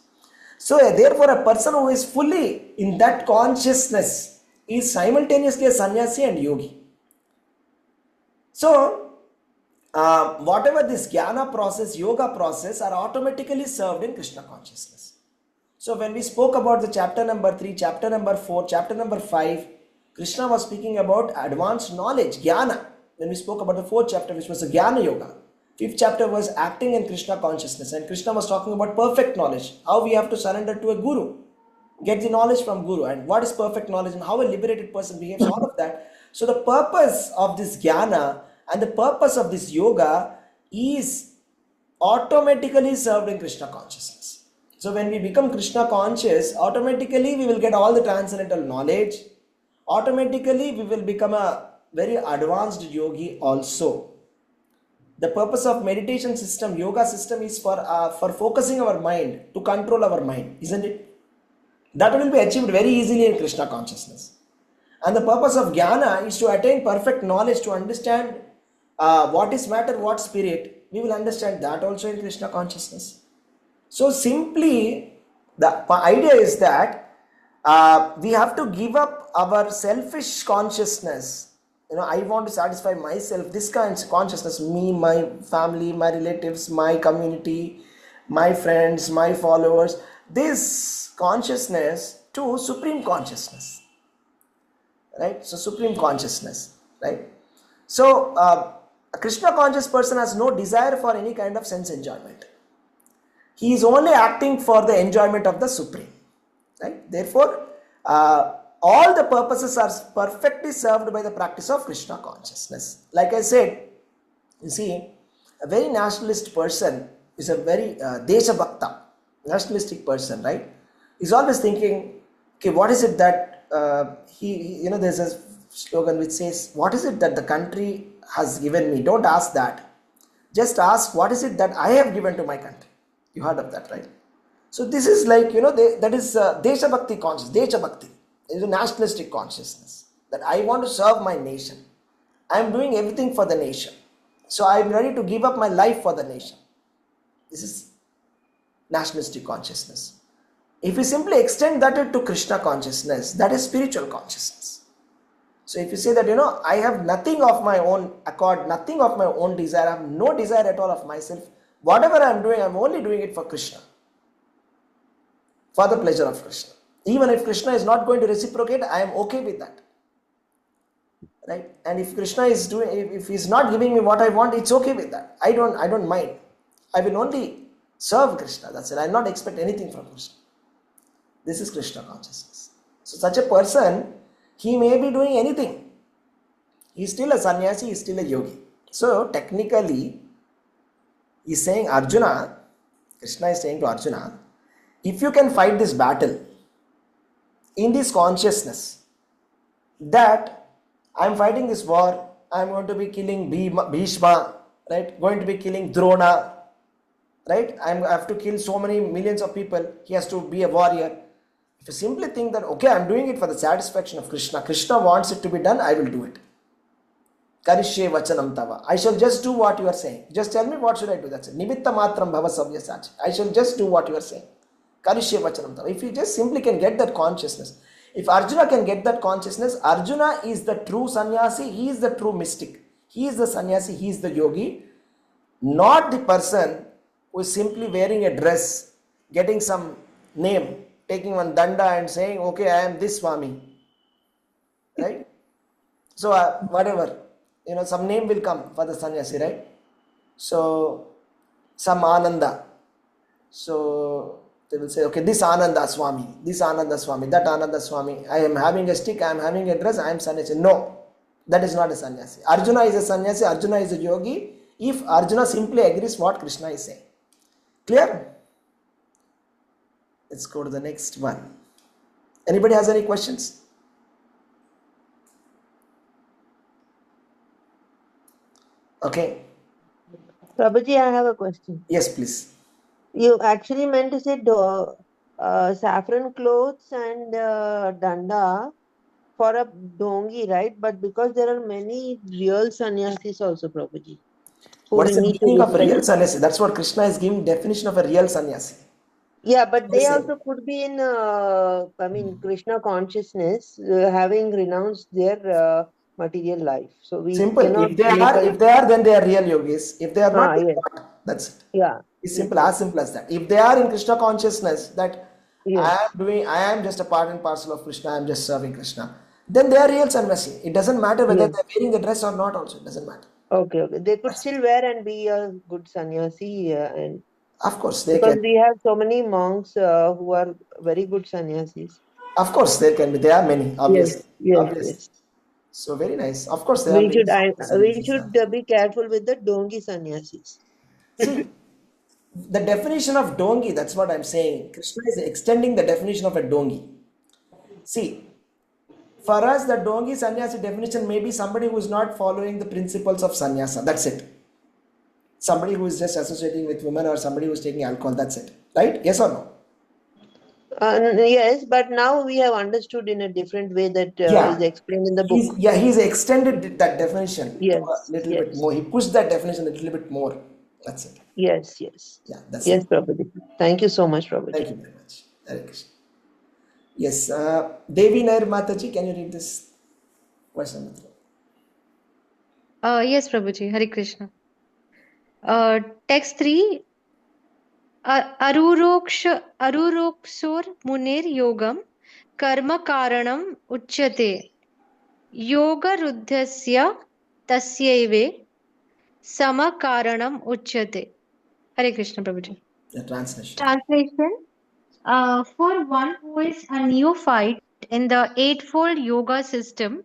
So therefore, a person who is fully in that consciousness is simultaneously a sannyasi and yogi. So whatever this jnana process, yoga process are automatically served in Krishna consciousness. So when we spoke about the chapter number 3, chapter number 4, chapter number 5, Krishna was speaking about advanced knowledge, jnana. When we spoke about the 4th chapter, which was the jnana yoga. 5th chapter was acting in Krishna consciousness, and Krishna was talking about perfect knowledge, how we have to surrender to a guru, get the knowledge from guru, and what is perfect knowledge and how a liberated person behaves, all of that. So the purpose of this jnana and the purpose of this yoga is automatically served in Krishna consciousness. So when we become Krishna conscious, automatically we will get all the transcendental knowledge. Automatically we will become a very advanced yogi also. The purpose of meditation system, yoga system, is for focusing our mind, to control our mind, isn't it? That will be achieved very easily in Krishna consciousness. And the purpose of jnana is to attain perfect knowledge, to understand what is matter, what spirit. We will understand that also in Krishna consciousness. So simply, the idea is that we have to give up our selfish consciousness. I want to satisfy myself, this kind of consciousness, me, my family, my relatives, my community, my friends, my followers, this consciousness to supreme consciousness, right? So supreme consciousness, right? So a Krishna conscious person has no desire for any kind of sense enjoyment. He is only acting for the enjoyment of the supreme, right? Therefore, all the purposes are perfectly served by the practice of Krishna consciousness. Like I said, you see, a very nationalist person is a very Desha Bhakta, nationalistic person, right? He's always thinking, okay, what is it that there's a slogan which says, what is it that the country has given me? Don't ask that. Just ask, what is it that I have given to my country? You heard of that, right? So this is like, that is Desha Bhakti consciousness, Desha Bhakti. It is a nationalistic consciousness that I want to serve my nation. I am doing everything for the nation. So I am ready to give up my life for the nation. This is nationalistic consciousness. If we simply extend that to Krishna consciousness, that is spiritual consciousness. So if you say that, I have nothing of my own accord, nothing of my own desire, I have no desire at all of myself. Whatever I am doing, I am only doing it for Krishna. For the pleasure of Krishna. Even if Krishna is not going to reciprocate, I am okay with that. Right? And if Krishna is if he is not giving me what I want, it's okay with that. I don't mind. I will only serve Krishna. That's it. I will not expect anything from Krishna. This is Krishna consciousness. So such a person, he may be doing anything. He is still a sannyasi, he is still a yogi. So technically, he is saying Arjuna, Krishna is saying to Arjuna, if you can fight this battle in this consciousness that I'm fighting this war. I'm going to be killing Bhishma, right? Going to be killing Drona, right? I have to kill so many millions of people. He has to be a warrior. If you simply think that, okay, I'm doing it for the satisfaction of Krishna, Krishna wants it to be done, I will do it. Karishye vachanam tava. I shall just do what you are saying. Just tell me what should I do. That's it. Nimitta matram bhava savyasachi. I shall just do what you are saying. Karishye vachanam tava. If you just simply can get that consciousness, if Arjuna can get that consciousness, Arjuna is the true sannyasi, he is the true mystic. He is the sannyasi, he is the yogi, not the person who is simply wearing a dress, getting some name, taking one danda and saying, okay, I am this Swami. Right? So, whatever, some name will come for the sannyasi, right? So, some Ananda. So, they will say, okay, this Ananda Swami, that Ananda Swami. I am having a stick, I am having a dress, I am sannyasi. No, that is not a sannyasi. Arjuna is a sannyasi, Arjuna is a yogi. If Arjuna simply agrees what Krishna is saying. Clear? Let's go to the next one. Anybody has any questions? Okay. Prabhuji, I have a question. Yes, please. You actually meant to say saffron clothes and danda for a dongi, right? But because there are many real sannyasis also, Prabhuji, who What we is the need to meaning of a respect. real sannyasi? That's what Krishna is giving definition of a real sannyasi. Yeah, but they Listen. also could be in, Krishna consciousness, having renounced their material life. So we Simple. cannot If they make are, a. if they are, then they are real yogis. If they are not, they Yes. are not. That's it. Yeah. It's simple, as simple as that. If they are in Krishna consciousness, that Yes. I am just a part and parcel of Krishna, I am just serving Krishna, then they are real sannyasi. It doesn't matter whether Yes. they are wearing a dress or not, also. It doesn't matter. Okay. They could still wear and be a good sannyasi, and Of course, they because can. we have so many monks who are very good sannyasis. Of course, there can be. There are many, obviously. Yes. Obviously. So very nice. Of course, there are We many should sannyasis. be careful with the dongi sannyasis. See, the definition of dongi, that's what I'm saying. Krishna is extending the definition of a dongi. See, for us, the dongi sannyasi definition may be somebody who is not following the principles of sannyasa. That's it. Somebody who is just associating with women or somebody who is taking alcohol. That's it. Right? Yes or no? Yes, but now we have understood in a different way that is explained in the book. He's extended that definition to a Yes. little bit more. He pushed that definition a little bit more. That's it. Yes. Yeah, that's Yes, it. Prabhuji. Thank you so much, Thank Prabhuji. you very much. Hare Krishna. Yes, Devi Nair Mataji, can you read this question? Yes, Prabhuji. Hare Krishna. Text 3. Arurokshor munir yogam karma karanam uchyate. Yoga ruddhasya tasyaive sama karanam uchyate. Hare Krishna, Prabhuji. The translation. Translation. For one who is a neophyte in the Eightfold Yoga system,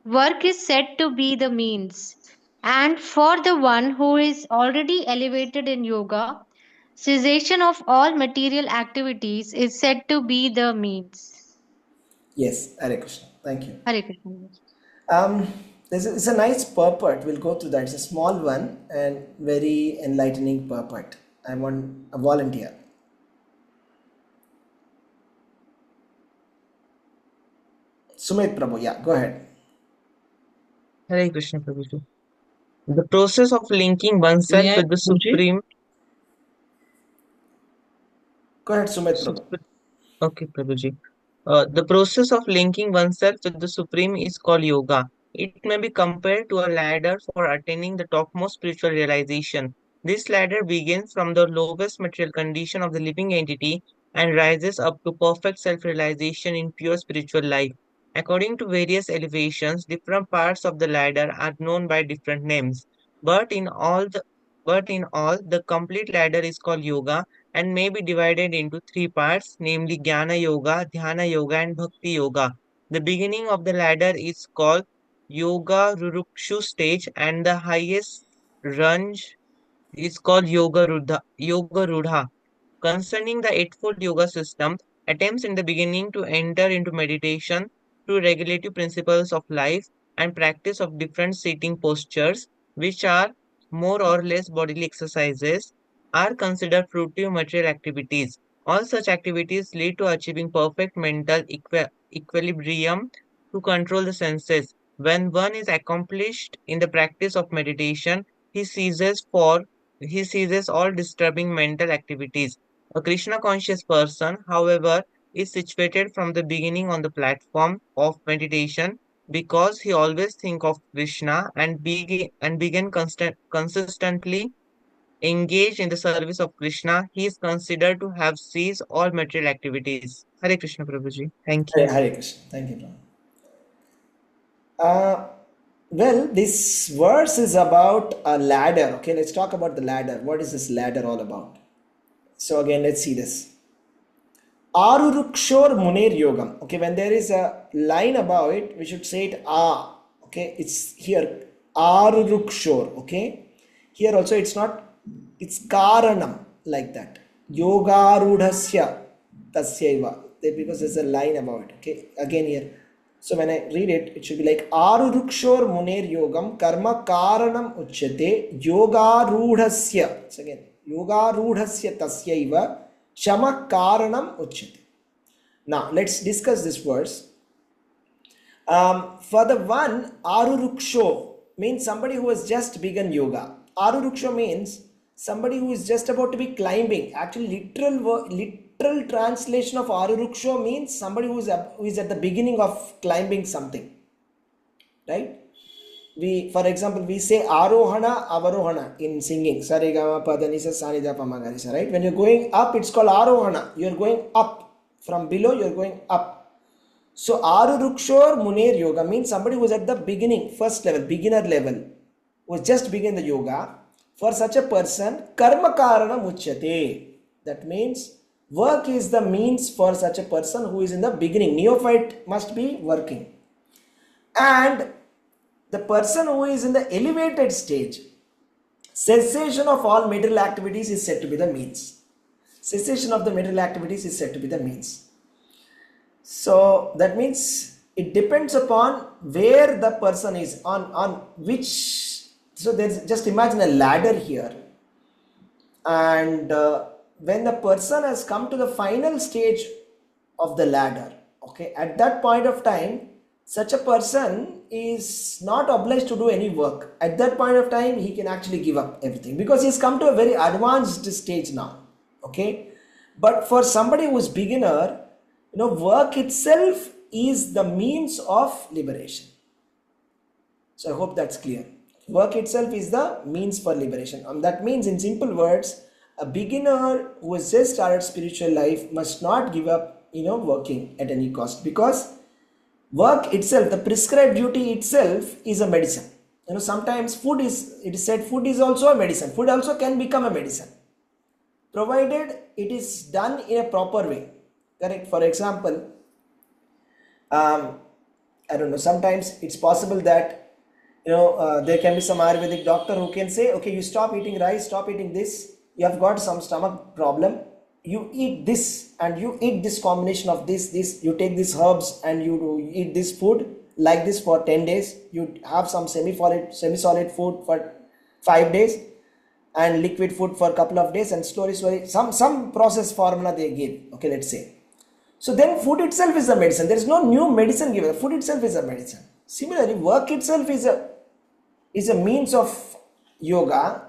work is said to be the means. And for the one who is already elevated in yoga, cessation of all material activities is said to be the means. Yes, Hare Krishna. Thank you. Hare Krishna. It's a nice purport. We'll go through that. It's a small one and very enlightening purport. I want a volunteer. Sumit Prabhu, yeah, go ahead. Hare Krishna, Prabhuji. The process of linking oneself with the Supreme. Go ahead, Sumit Prabhu. Okay, Prabhuji. The process of linking oneself with the Supreme is called yoga. It may be compared to a ladder for attaining the topmost spiritual realization. This ladder begins from the lowest material condition of the living entity and rises up to perfect self-realization in pure spiritual life. According to various elevations, different parts of the ladder are known by different names. But in all, the complete ladder is called yoga and may be divided into three parts, namely Jnana Yoga, Dhyana Yoga, and Bhakti Yoga. The beginning of the ladder is called Yoga Rurukshu stage, and the highest range is called Yoga Rudha. Concerning the Eightfold Yoga system, attempts in the beginning to enter into meditation through regulative principles of life and practice of different sitting postures, which are more or less bodily exercises, are considered fruitive material activities. All such activities lead to achieving perfect mental equilibrium to control the senses. When one is accomplished in the practice of meditation, he ceases for he ceases all disturbing mental activities. A Krishna conscious person, however, is situated from the beginning on the platform of meditation because he always think of Krishna and begin consistently engaged in the service of Krishna. He is considered to have ceased all material activities. Hare Krishna Prabhuji. Thank Hare, you. Hare Krishna. Thank you, Ram. Well, this verse is about a ladder. Okay, let's talk about the ladder. What is this ladder all about? So again, let's see this. Arurukshor Munir Yogam. Okay, when there is a line above it, we should say it A. Okay, it's here Arurukshor. Okay, here also it's not, it's Karanam like that. Yogarudhasya Tasyaiva. Because there's a line above it. Okay, again here. So when I read it, it should be like Arurukshor Munir Yogam Karma Karanam Uchyate Yogarudhasya. So again, Yogarudhasya Tasyaiva Shama Karanam Uchyate. Now let's discuss this verse. For the one, Aruruksho means somebody who has just begun yoga. Aruruksho means somebody who is just about to be climbing. Actually, literal translation of Aruruksho means somebody who is at the beginning of climbing something. Right? For example, we say Arohana, Avarohana in singing. Sarigama, Padanisa, Sanida, Pamagarisa. Right? When you're going up, it's called Arohana. You're going up. From below, you're going up. So, Arurukshor Munir Yoga means somebody who is at the beginning, first level, beginner level, who has just begun the yoga. For such a person, Karma Karana Muchyate. That means work is the means for such a person who is in the beginning. Neophyte must be working. And the person who is in the elevated stage, cessation of all material activities is said to be the means. Cessation of the material activities is said to be the means. So that means it depends upon where the person is, on which. So there's, just imagine a ladder here, and when the person has come to the final stage of the ladder, okay, at that point of time, such a person is not obliged to do any work. At that point of time, he can actually give up everything because he's come to a very advanced stage now. Okay, but for somebody who is beginner, work itself is the means of liberation. So I hope that's clear. Work itself is the means for liberation. That means, in simple words, a beginner who has just started spiritual life must not give up, working at any cost, because work itself, the prescribed duty itself, is a medicine. Sometimes it is said food is also a medicine. Food also can become a medicine, provided it is done in a proper way. Correct? For example, I don't know, sometimes it's possible that, there can be some Ayurvedic doctor who can say, okay, you stop eating rice, stop eating this, you have got some stomach problem, you eat this and you eat this combination of this, you take these herbs and you eat this food like this for 10 days, you have some semi-solid food for 5 days, and liquid food for a couple of days, and slowly some process formula they give, okay, let's say. So then food itself is a medicine. There is no new medicine given. Food itself is a medicine. Similarly, work itself is a means of yoga,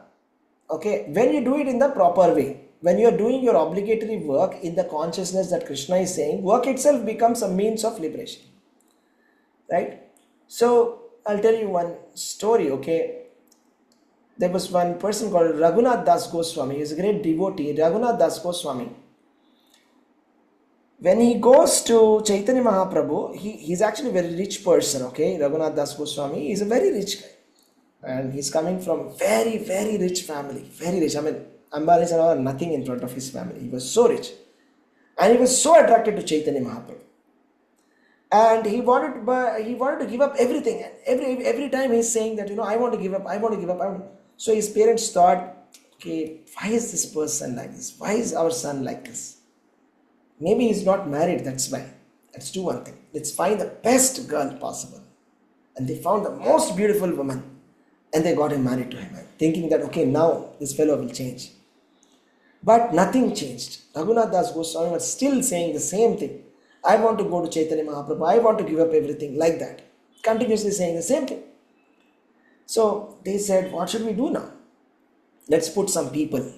okay, when you do it in the proper way. When you are doing your obligatory work in the consciousness that Krishna is saying, work itself becomes a means of liberation. Right? So I'll tell you one story, okay. There was one person called Raghunath Das Goswami. He is a great devotee, Raghunath Das Goswami. When he goes to Chaitanya Mahaprabhu, he's actually a very rich person, okay. Raghunath Das Goswami is a very rich guy. And he's coming from very, very rich family. Very rich. I mean, Ambani's and all are nothing in front of his family. He was so rich. And he was so attracted to Chaitanya Mahaprabhu. And he wanted to give up everything. And every time he's saying that, I want to give up, I want to give up. So his parents thought, okay, why is this person like this? Why is our son like this? Maybe he's not married, that's why. Let's do one thing. Let's find the best girl possible. and they found the most beautiful woman, and they got him married to him, thinking that okay, now this fellow will change. But nothing changed. Raghunath Das Goswami was still saying the same thing. I want to go to Chaitanya Mahaprabhu, I want to give up everything, like that. Continuously saying the same thing. So they said, what should we do now? Let's put some people,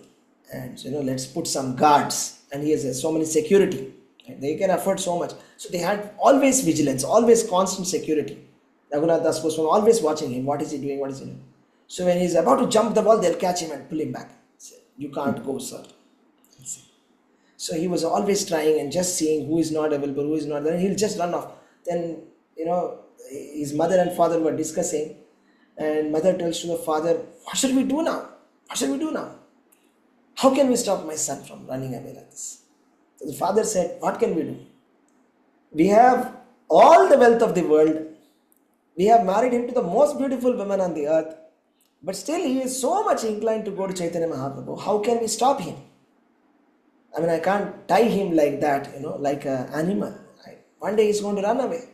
and let's put some guards, and he has so many security. They can afford so much. So they had always vigilance, always constant security. Raghunath Das Goswami always watching him. What is he doing? What is he doing? So when he's about to jump the wall, they'll catch him and pull him back. Say, you can't go, sir. So he was always trying and just seeing who is not available, who is not there. He'll just run off. Then, his mother and father were discussing, and mother tells to the father, what should we do now? What should we do now? How can we stop my son from running away like this? So the father said, what can we do? We have all the wealth of the world. We have married him to the most beautiful woman on the earth. But still he is so much inclined to go to Chaitanya Mahaprabhu. How can we stop him? I can't tie him like that, like an animal. Right? One day he's going to run away.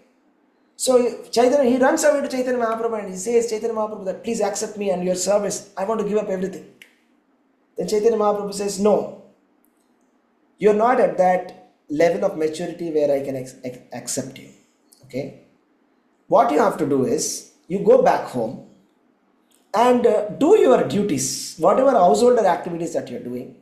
So he runs away to Chaitanya Mahaprabhu and he says, Chaitanya Mahaprabhu, that please accept me and your service. I want to give up everything. Then Chaitanya Mahaprabhu says, no, you're not at that level of maturity where I can accept you. Okay? What you have to do is, you go back home and do your duties, whatever householder activities that you're doing.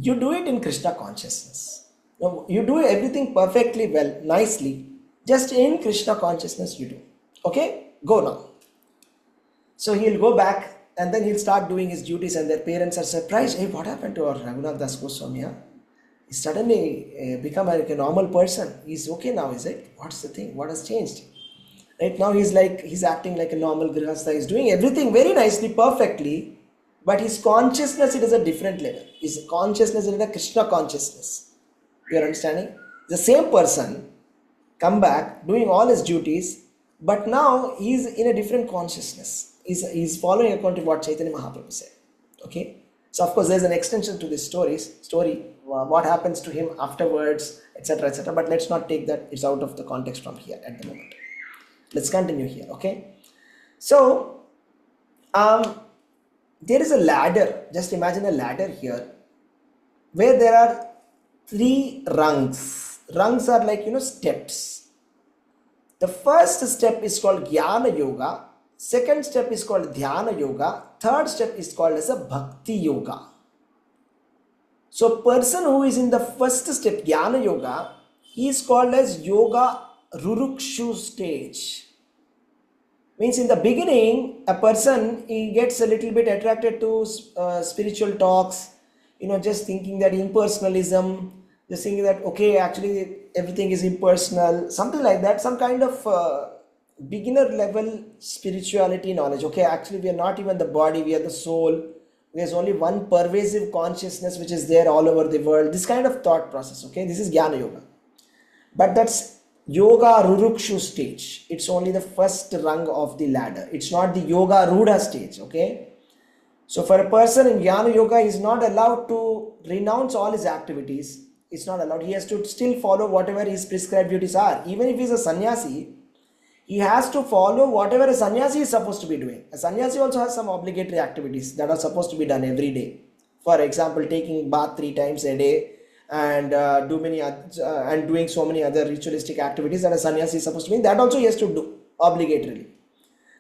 You do it in Krishna consciousness. You do everything perfectly well, nicely. Just in Krishna consciousness you do. Okay? Go now. So he'll go back and then he'll start doing his duties, and their parents are surprised. Hey, what happened to our Raghunath Das Goswami? He suddenly become like a normal person. He's okay now, is it? What's the thing? What has changed? Right now he's acting like a normal grihastha. He's doing everything very nicely, perfectly. But his consciousness, it is a different level. His consciousness is a Krishna consciousness. You are understanding? The same person come back doing all his duties, but now he is in a different consciousness. He's following according to what Chaitanya Mahaprabhu said. Okay? So of course there's an extension to this story, what happens to him afterwards, etc., etc. But let's not take that. It's out of the context from here at the moment. Let's continue here. Okay? So, there is a ladder. Just imagine a ladder here where there are 3 rungs. Rungs are like, steps. The first step is called Jnana Yoga. Second step is called Dhyana Yoga. Third step is called as a Bhakti Yoga. So, person who is in the first step, Jnana Yoga, he is called as Yoga Rurukshu stage. Means in the beginning, a person, he gets a little bit attracted to spiritual talks, just thinking that impersonalism, just thinking that, okay, actually everything is impersonal, something like that, some kind of beginner level spirituality knowledge. Okay, actually we are not even the body, we are the soul. There's only one pervasive consciousness which is there all over the world. This kind of thought process, okay, this is Jnana Yoga. But that's Yoga Rurukshu stage. It's only the first rung of the ladder. It's not the Yoga Rudha stage, okay? So for a person in Jnana Yoga, he is not allowed to renounce all his activities. It's not allowed. He has to still follow whatever his prescribed duties are. Even if he is a sannyasi, he has to follow whatever a sannyasi is supposed to be doing. A sannyasi also has some obligatory activities that are supposed to be done every day. For example, taking bath 3 times a day, and doing so many other ritualistic activities that a sannyasi is supposed to be. That also he has to do obligatorily.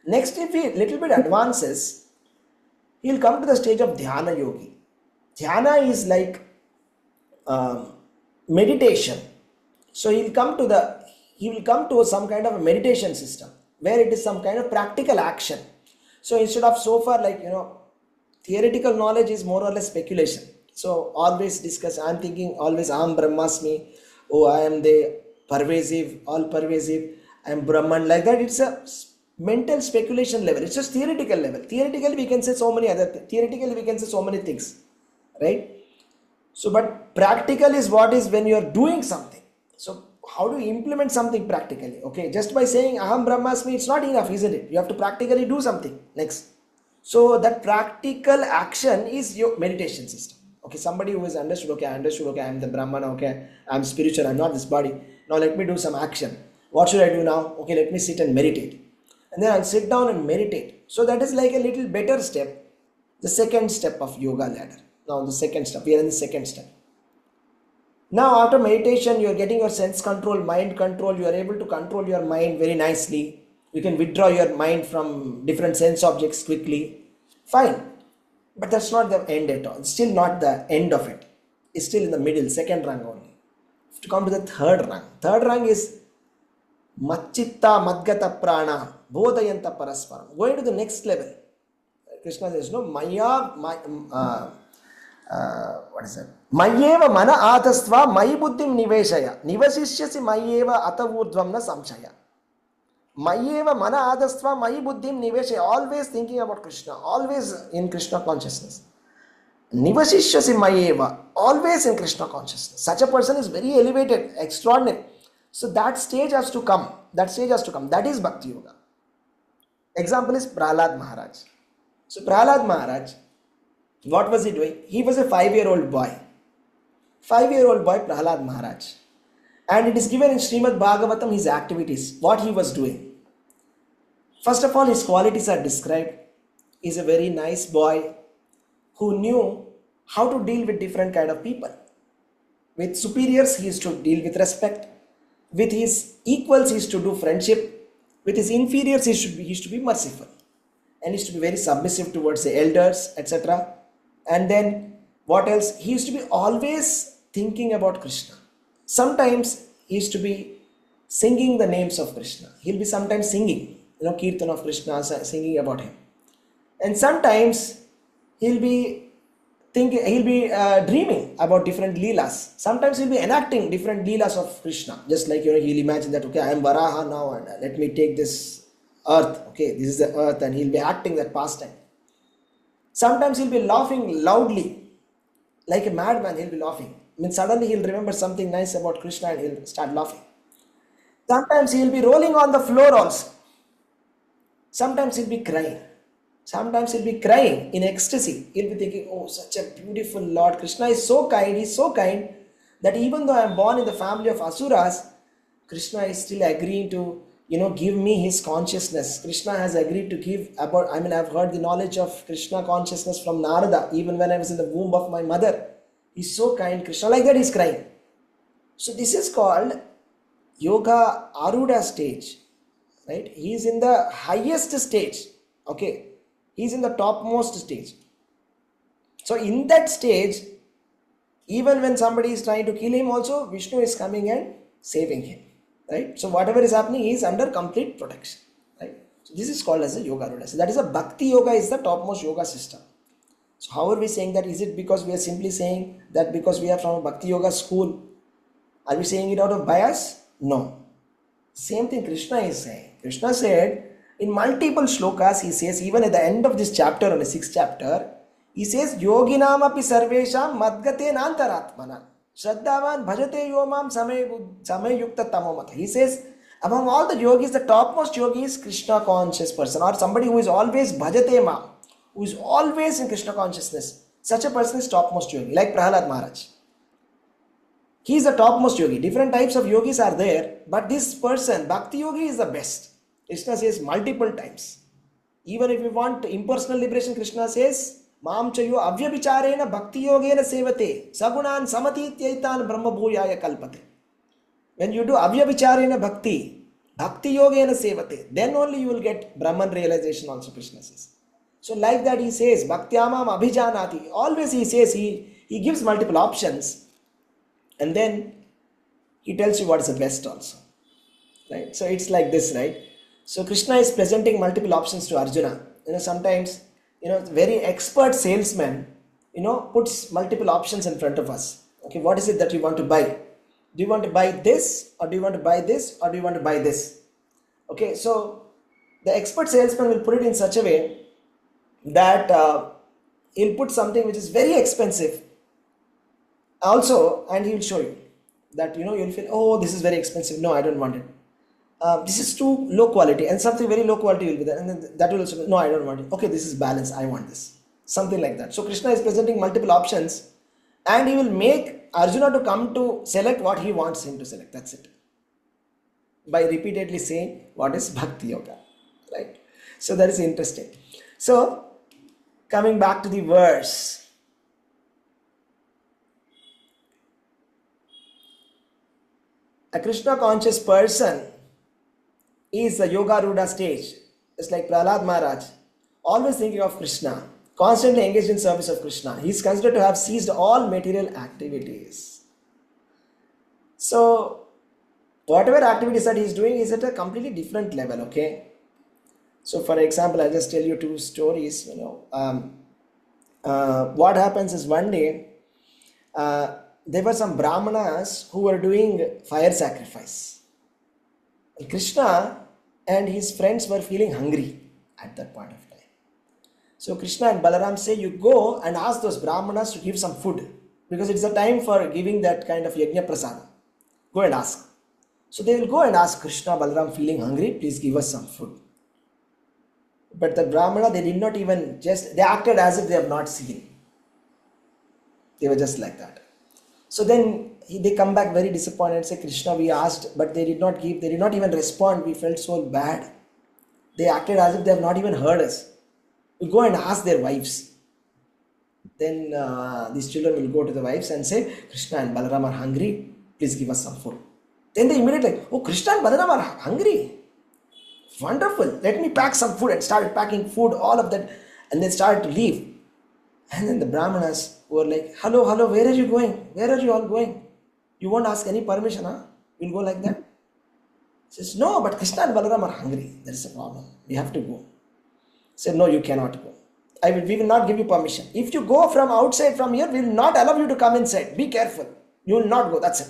Next, if he little bit advances, he will come to the stage of Dhyana Yogi. Dhyana is like meditation. So he will come to some kind of a meditation system where it is some kind of practical action. So instead of so far like theoretical knowledge is more or less speculation. So always discuss, I am thinking always Aham Brahmasmi, oh I am the pervasive, all pervasive, I am Brahman, like that. It's a mental speculation level, it's just theoretical level. Theoretically we can say so many things, right? So but practical is what is when you are doing something. So how do you implement something practically? Okay, just by saying Aham Brahmasmi, it's not enough, isn't it? You have to practically do something. Next, so that practical action is your meditation system. Okay, somebody who has understood, okay, I am the Brahman, okay, I am spiritual, I am not this body. Now let me do some action. What should I do now? Okay, let me sit and meditate. and then I'll sit down and meditate. So that is like a little better step, the second step of yoga ladder. Now the second step, we are in the second step. Now after meditation, you are getting your sense control, mind control, you are able to control your mind very nicely. You can withdraw your mind from different sense objects quickly. Fine. But that's not the end at all. It's still not the end of it. It's still in the middle, second rung only. To come to the third rung. Third rung is Machitta Madgata Prana Bodhayanta Parasparam. Going to the next level. Krishna says, no, Maya, what is that? Mayeva mana atastva mayi buddhim niveshaya. Nivasishyasi mayeva atavurdvam na samshaya. Mayeva mana atastva mayi buddhim niveshaya. Always thinking about Krishna. Always in Krishna consciousness. Nivasishyasi mayeva. Always in Krishna consciousness. Such a person is very elevated, extraordinary. So that stage has to come. That stage has to come. That is Bhakti Yoga. Example is Prahlad Maharaj. So Prahlad Maharaj, what was he doing? He was a 5-year-old boy. 5-year-old boy Prahlad Maharaj. And it is given in Srimad Bhagavatam his activities, what he was doing. First of all, his qualities are described. He is a very nice boy who knew how to deal with different kind of people. With superiors, he used to deal with respect. With his equals, he used to do friendship. With his inferiors, he used to be merciful. And he used to be very submissive towards the elders, etc. And then what else? He used to be always thinking about Krishna. Sometimes he used to be singing the names of Krishna. He'll be sometimes singing, Kirtan of Krishna, singing about him. And sometimes he'll be dreaming about different leelas. Sometimes he'll be enacting different leelas of Krishna. Just like, he'll imagine that, okay, I am Varaha now and let me take this earth. Okay, this is the earth, and he'll be acting that pastime. Sometimes he'll be laughing loudly. Like a madman, he'll be laughing. Suddenly he'll remember something nice about Krishna and he'll start laughing. Sometimes he'll be rolling on the floor also. Sometimes he'll be crying. Sometimes he'll be crying in ecstasy. He'll be thinking, oh, such a beautiful Lord. Krishna is so kind. He's so kind that even though I am born in the family of Asuras, Krishna is still agreeing to, give me his consciousness. Krishna has agreed to give I've heard the knowledge of Krishna consciousness from Narada, even when I was in the womb of my mother. He's so kind. Krishna, like that, he's crying. So this is called Yoga Aruda stage, right? He is in the highest stage. Okay. He is in the topmost stage. So in that stage, even when somebody is trying to kill him also, Vishnu is coming and saving him. Right? So whatever is happening, he is under complete protection. Right? So this is called as a Yoga Aruda. So that is a Bhakti Yoga is the topmost yoga system. So how are we saying that? Is it because we are simply saying that because we are from a Bhakti Yoga school? Are we saying it out of bias? No. Same thing Krishna is saying. Krishna said, in multiple shlokas, he says, even at the end of this chapter, on the 6th chapter, he says, Yoginam api sarvesham madgate nantaratmana. Shraddhavan bhajate yomam samayukta tamomata. He says, among all the yogis, the topmost yogi is Krishna conscious person, or somebody who is always bhajate mam, who is always in Krishna consciousness. Such a person is topmost yogi, like Prahlad Maharaj. He is the topmost yogi. Different types of yogis are there, but this person, Bhakti Yogi, is the best. Krishna says multiple times. Even if you want impersonal liberation, Krishna says, Mam chayo avyabicharena bhakti yogena sevate sagunan samatityaitan brahma bhuyaya kalpate. When you do avyabicharena bhakti yogena sevate, then only you will get Brahman realization also, Krishna says. So like that he says, bhaktyamam abhijanati. Always he says, he gives multiple options. And then he tells you what is the best also. Right? So it's like this, right? So Krishna is presenting multiple options to Arjuna. Sometimes, very expert salesman, puts multiple options in front of us. Okay, what is it that you want to buy? Do you want to buy this, or do you want to buy this, or do you want to buy this? Okay, so the expert salesman will put it in such a way that he'll put something which is very expensive also, and he will show you that, you'll feel, oh, this is very expensive. No, I don't want it. This is too low quality, and something very low quality will be there, and then that will also be, no, I don't want it. Okay, this is balance, I want this. Something like that. So Krishna is presenting multiple options, and he will make Arjuna to come to select what he wants him to select. That's it. By repeatedly saying what is Bhakti Yoga. right? So that is interesting. So coming back to the verse, a Krishna conscious person is the Yoga Ruda stage. It's like Prahlad Maharaj, always thinking of Krishna, constantly engaged in service of Krishna. He is considered to have ceased all material activities. So whatever activities that he is doing is at a completely different level, okay? So for example, I'll just tell you two stories. What happens is one day, there were some brahmanas who were doing fire sacrifice. Krishna and his friends were feeling hungry at that point of time. So Krishna and Balaram say, you go and ask those brahmanas to give some food, because it's a time for giving that kind of yajna prasad. Go and ask. So they will go and ask Krishna, Balaram feeling hungry, please give us some food. But the brahmana, they did not even they acted as if they have not seen. They were just like that. So then they come back very disappointed and say, Krishna, we asked, but they did not give, they did not even respond. We felt so bad. They acted as if they have not even heard us. We go and ask their wives. Then these children will go to the wives and say, Krishna and Balaram are hungry, please give us some food. Then they immediately, oh, Krishna and Balaram are hungry. Wonderful, let me pack some food, and started packing food, all of that, and they started to leave. And then the brahmanas were like, hello, where are you going? Where are you all going? You won't ask any permission, huh? We'll go like that. He says, no, but Krishna and Balaram are hungry. There is a problem. We have to go. He said, no, you cannot go. We will not give you permission. If you go from outside from here, we will not allow you to come inside. Be careful. You will not go. That's it.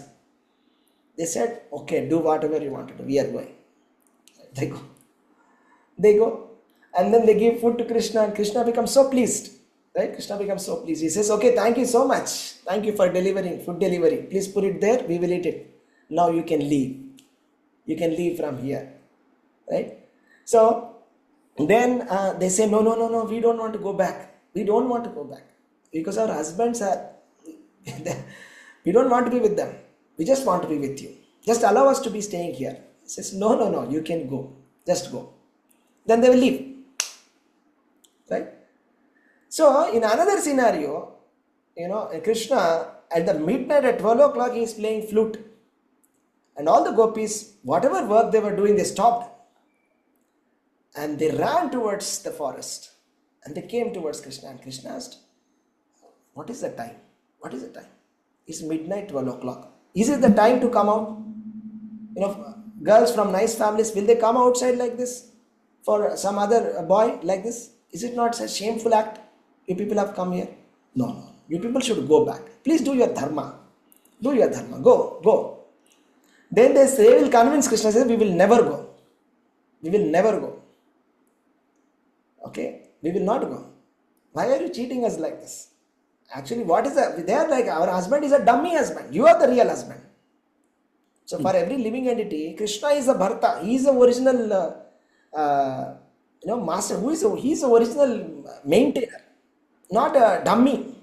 They said, okay, do whatever you want to do. We are going. They go. And then they give food to Krishna, and Krishna becomes so pleased. Right? Krishna becomes so pleased. He says, okay, thank you so much. Thank you for delivering, food delivery. Please put it there. We will eat it. Now you can leave. You can leave from here. Right? So then they say, no, we don't want to go back. We don't want to go back. Because our husbands are, we don't want to be with them. We just want to be with you. Just allow us to be staying here. He says, no, you can go. Just go. Then they will leave. Right? So in another scenario, Krishna at the midnight at 12 o'clock, he is playing flute. And all the gopis, whatever work they were doing, they stopped. And they ran towards the forest. And they came towards Krishna. And Krishna asked, what is the time? What is the time? It's midnight, 12 o'clock. Is it the time to come out? Girls from nice families, will they come outside like this? For some other boy like this? Is it not a shameful act? You people have come here? No. You people should go back. Please do your dharma. Do your dharma. Go. Then they will convince Krishna, says, we will never go. We will never go. Okay? We will not go. Why are you cheating us like this? Actually, what is that? They are like, our husband is a dummy husband. You are the real husband. So for every living entity, Krishna is a Bharta. He is the original master. He is the original maintainer. Not a dummy.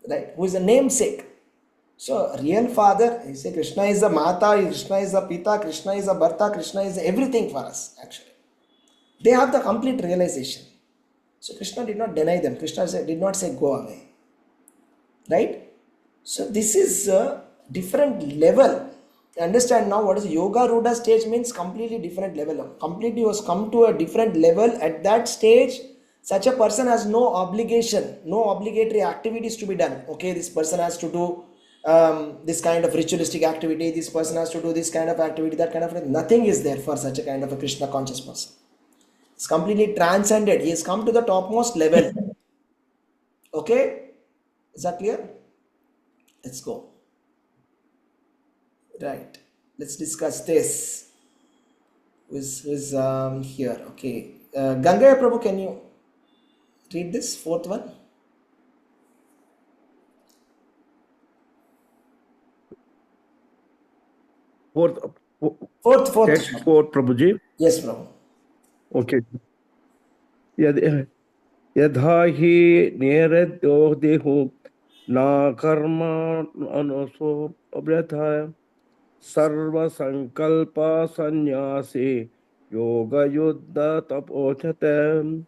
Right? Who is a namesake. So real father, he say Krishna is the Mata, Krishna is the Pita, Krishna is the Bharta, Krishna is everything for us actually. They have the complete realization. So Krishna did not deny them. Krishna did not say go away. Right? So this is a different level. Understand now what is Yoga Ruda stage means? Completely different level. Completely was come to a different level. At that stage, such a person has no obligation, no obligatory activities to be done. Okay, this person has to do this kind of ritualistic activity, this person has to do this kind of activity, that kind of thing. Nothing is there for such a kind of a Krishna conscious person. It's completely transcended. He has come to the topmost level. Okay? Is that clear? Let's go. Right. Let's discuss this. Who's here? Okay. Gangaya Prabhu, can you read this fourth one? Fourth, Fourth. text fourth, Prabhuji. Yes, Prabhu. Okay. यथा हि निरतो देहो न कर्म अनुसो व्यथा सर्व संकल्प संन्यासे yoga yuddha tapochatam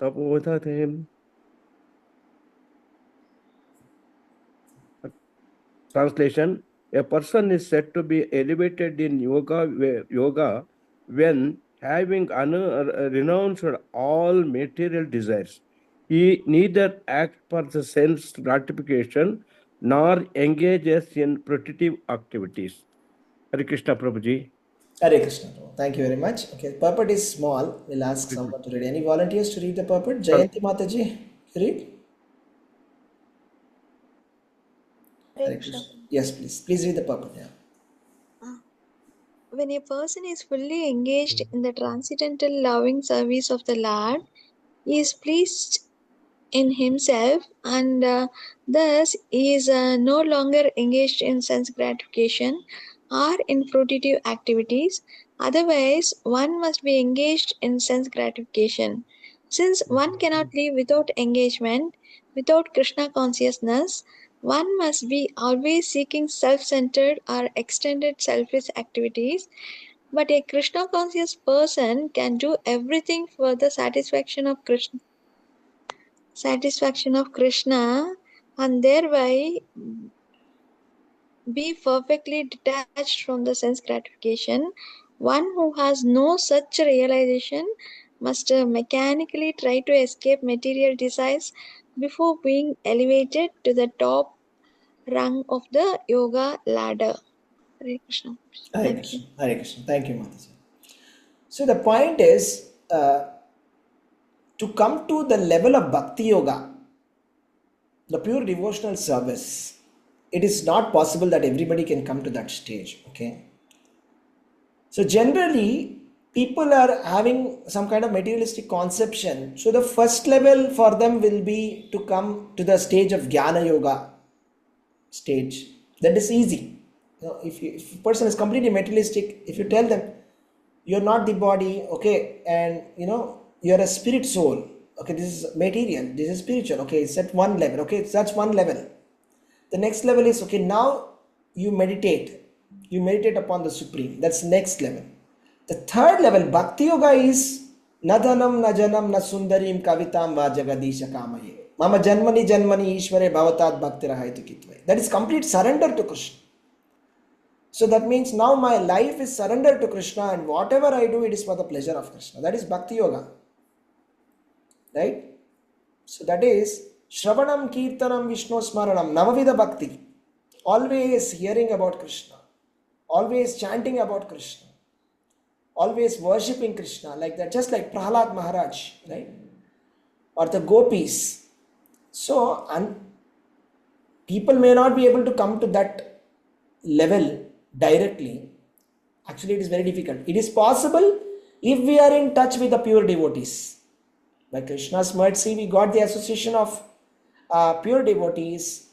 tapochatem. Translation: a person is said to be elevated in yoga when, having renounced all material desires, he neither acts for the sense gratification nor engages in productive activities. Hare Krishna Prabhuji. Hare Krishna. Thank you very much. Okay, the purport is small. We'll ask someone to read. Any volunteers to read the purport? Jayanti Mataji, you read? Hare Hare Krishna. Krishna. Yes, please. Please read the purport. Yeah. When a person is fully engaged in the transcendental loving service of the Lord, he is pleased in himself and thus he is no longer engaged in sense gratification or in fruitive activities. Otherwise, one must be engaged in sense gratification. Since one cannot live without engagement, without Krishna consciousness, one must be always seeking self-centered or extended selfish activities. But a Krishna conscious person can do everything for the satisfaction of Krishna and thereby be perfectly detached from the sense gratification. One who has no such realization must mechanically try to escape material desires before being elevated to the top rung of the yoga ladder. Hare Krishna. Hare Thank you. Krishna. Hare Krishna. Thank you, Mataji. So the point is to come to the level of Bhakti Yoga, the pure devotional service. It is not possible that everybody can come to that stage. Okay. So generally, people are having some kind of materialistic conception. So the first level for them will be to come to the stage of Jnana Yoga stage. That is easy. If a person is completely materialistic, if you tell them you're not the body, okay, and you're a spirit soul, okay, this is material, this is spiritual, okay, it's at one level, okay, that's one level. The next level is, okay, now you meditate upon the supreme. That's next level. The third level, Bhakti Yoga, is na dhanam na janam na sundarim kavitam va jagadisha kamaye mama janmani janmani ishware bhavatat bhaktirahaitu kitve. That is complete surrender to Krishna. So that means now my life is surrendered to Krishna and whatever I do, it is for the pleasure of Krishna. That is Bhakti Yoga. Right? So that is Shravanam Kirtanam Vishnu Smaranam Navavida Bhakti. Always hearing about Krishna. Always chanting about Krishna. Always worshipping Krishna like that. Just like Prahlad Maharaj. Right? Or the gopis. So, and people may not be able to come to that level directly. Actually, it is very difficult. It is possible if we are in touch with the pure devotees. By Krishna's mercy, we got the association of pure devotees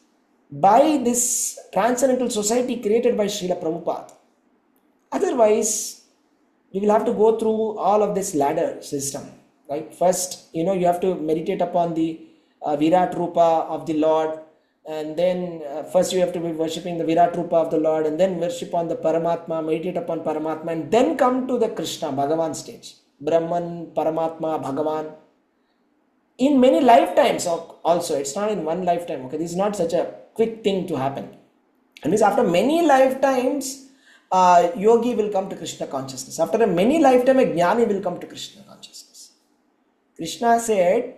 by this transcendental society created by Srila Prabhupada. Otherwise, we will have to go through all of this ladder system. Right? First, you have to meditate upon the Virat Rupa of the Lord. And then first you have to be worshipping the Virat Rupa of the Lord, and then worship on the Paramatma, meditate upon Paramatma, and then come to the Krishna, Bhagavan stage. Brahman, Paramatma, Bhagavan. In many lifetimes also, it's not in one lifetime. Okay, this is not such a quick thing to happen. And means after many lifetimes, yogi will come to Krishna consciousness. After a many lifetime, a jnani will come to Krishna consciousness. Krishna said,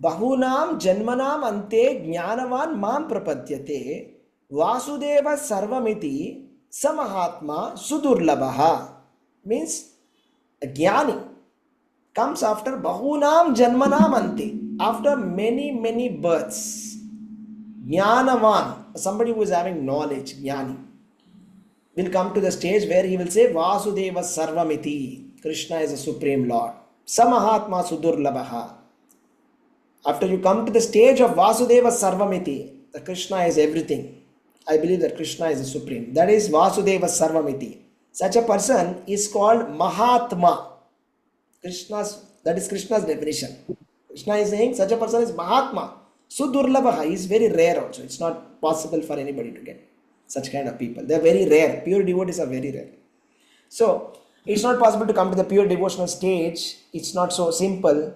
Bahunam janmanam ante jnanavan mam prapadyate vasudeva sarvamiti samahatma sudurlabhaha. Means a jnani comes after Bahunam janmanam ante, after many births. Jnanavan, somebody who is having knowledge, jnani, will come to the stage where he will say Vasudeva sarvamiti, Krishna is the Supreme Lord. Samahatma sudurlabhaha. After you come to the stage of Vasudeva Sarvamiti, the Krishna is everything. I believe that Krishna is the Supreme. That is Vasudeva Sarvamiti. Such a person is called Mahatma. That is Krishna's definition. Krishna is saying such a person is Mahatma. Sudurlabha is very rare also. It's not possible for anybody to get such kind of people. They are very rare. Pure devotees are very rare. So, It's not possible to come to the pure devotional stage. It's not so simple.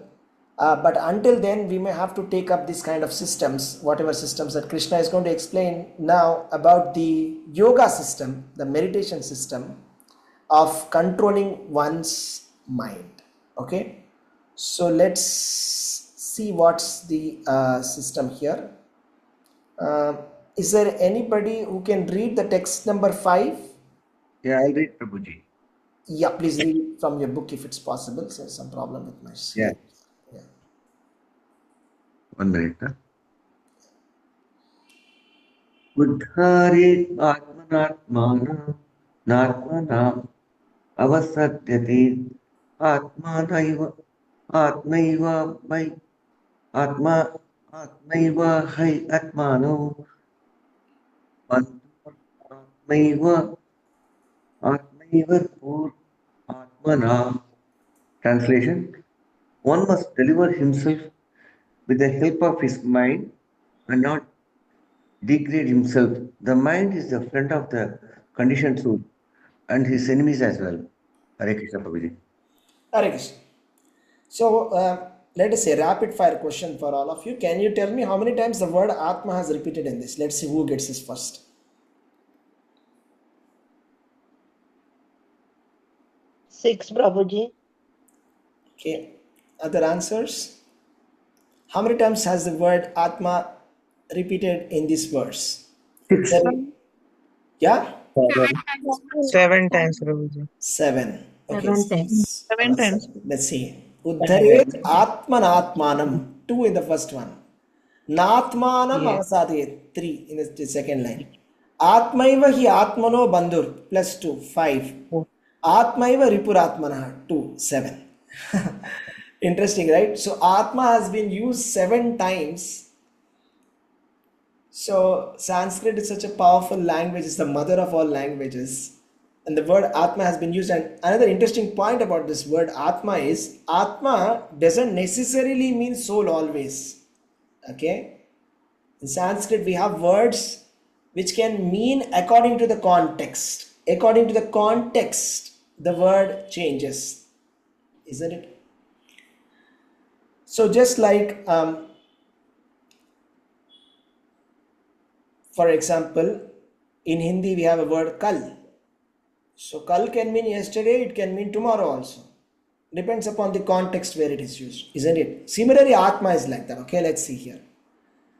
But until then, we may have to take up this kind of systems, whatever systems that Krishna is going to explain now about the yoga system, the meditation system of controlling one's mind. Okay, so let's see what's the system here. Is there anybody who can read the text number 5? Yeah, I'll read, Prabhuji. Yeah, please read it from your book if it's possible. So there's some problem with my screen. Yeah. 1 minute. Uddharet atmanatmana natmana avasatyate atmanaiva atmaiva vai atmaiva hai atmano atmaiva pur atmana. Translation: one must deliver himself with the help of his mind and not degrade himself. The mind is the friend of the conditioned soul and his enemies as well. Hare Krishna, Prabhuji. Hare Krishna. So let us say rapid fire question for all of you. Can you tell me how many times the word Atma has repeated in this? Let's see who gets this first. 6, Prabhuji. Okay. Other answers? How many times has the word Atma repeated in this verse? Yeah? 7 times, Prabhuji. 7. Okay. 7 times. 7 times. Let's see. Uddharet Atmanatmanam. 2 in the first one. Natmanam avasadayet. 3 in the second line. Atmaiva hi Atmano bandhur. Plus 2. 5. Atmaiva ripuratmanah. 2. 7. Interesting, right? So Atma has been used 7 times. So Sanskrit is such a powerful language. It's the mother of all languages. And the word Atma has been used. And another interesting point about this word Atma is Atma doesn't necessarily mean soul always. Okay? In Sanskrit, we have words which can mean according to the context. According to the context, the word changes. Isn't it? So just like, for example, in Hindi we have a word kal. So kal can mean yesterday, it can mean tomorrow also. Depends upon the context where it is used, isn't it? Similarly, Atma is like that. Okay, let's see here.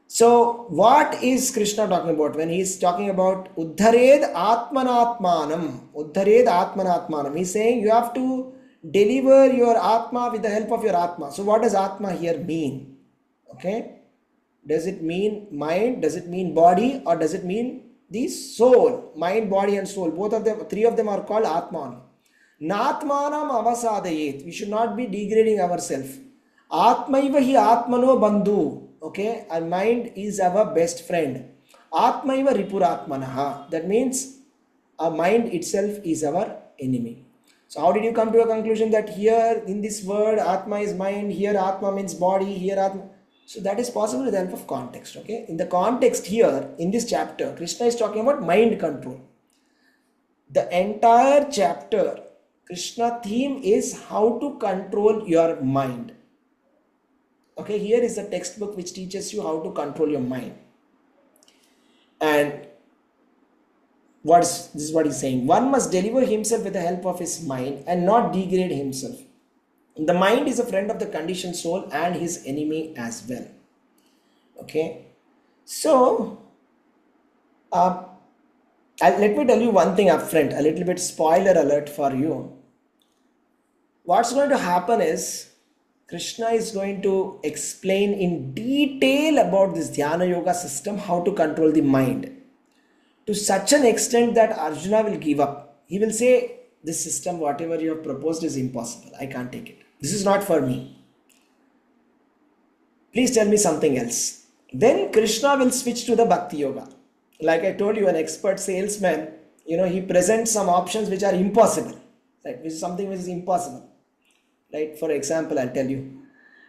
So what is Krishna talking about when he is talking about Uddhared Atmanatmanam? Uddhared Atmanatmanam. He's saying you have to deliver your Atma with the help of your Atma. So what does Atma here mean? Okay. Does it mean mind? Does it mean body? Or does it mean the soul? Mind, body and soul. Both of them, 3 of them are called Atman. Natmanam avasadayet. We should not be degrading ourselves. Atmaiva hi Atmano bandhu. Okay. Our mind is our best friend. Atmaiva ripuratmanaha. That means our mind itself is our enemy. So how did you come to a conclusion that here in this word Atma is mind, here Atma means body, here Atma? So that is possible with the help of context. Okay. In the context here, in this chapter, Krishna is talking about mind control. The entire chapter, Krishna theme is how to control your mind. Okay. Here is a textbook which teaches you how to control your mind. And this is what he's saying. One must deliver himself with the help of his mind and not degrade himself. The mind is a friend of the conditioned soul and his enemy as well. Okay. So, let me tell you one thing up front, a little bit spoiler alert for you. What's going to happen is Krishna is going to explain in detail about this Dhyana Yoga system, how to control the mind. To such an extent that Arjuna will give up. He will say, this system, whatever you have proposed is impossible. I can't take it. This is not for me. Please tell me something else. Then Krishna will switch to the Bhakti Yoga. Like I told you, an expert salesman, he presents some options which are impossible. Right? Which is something which is impossible. Right? For example, I'll tell you.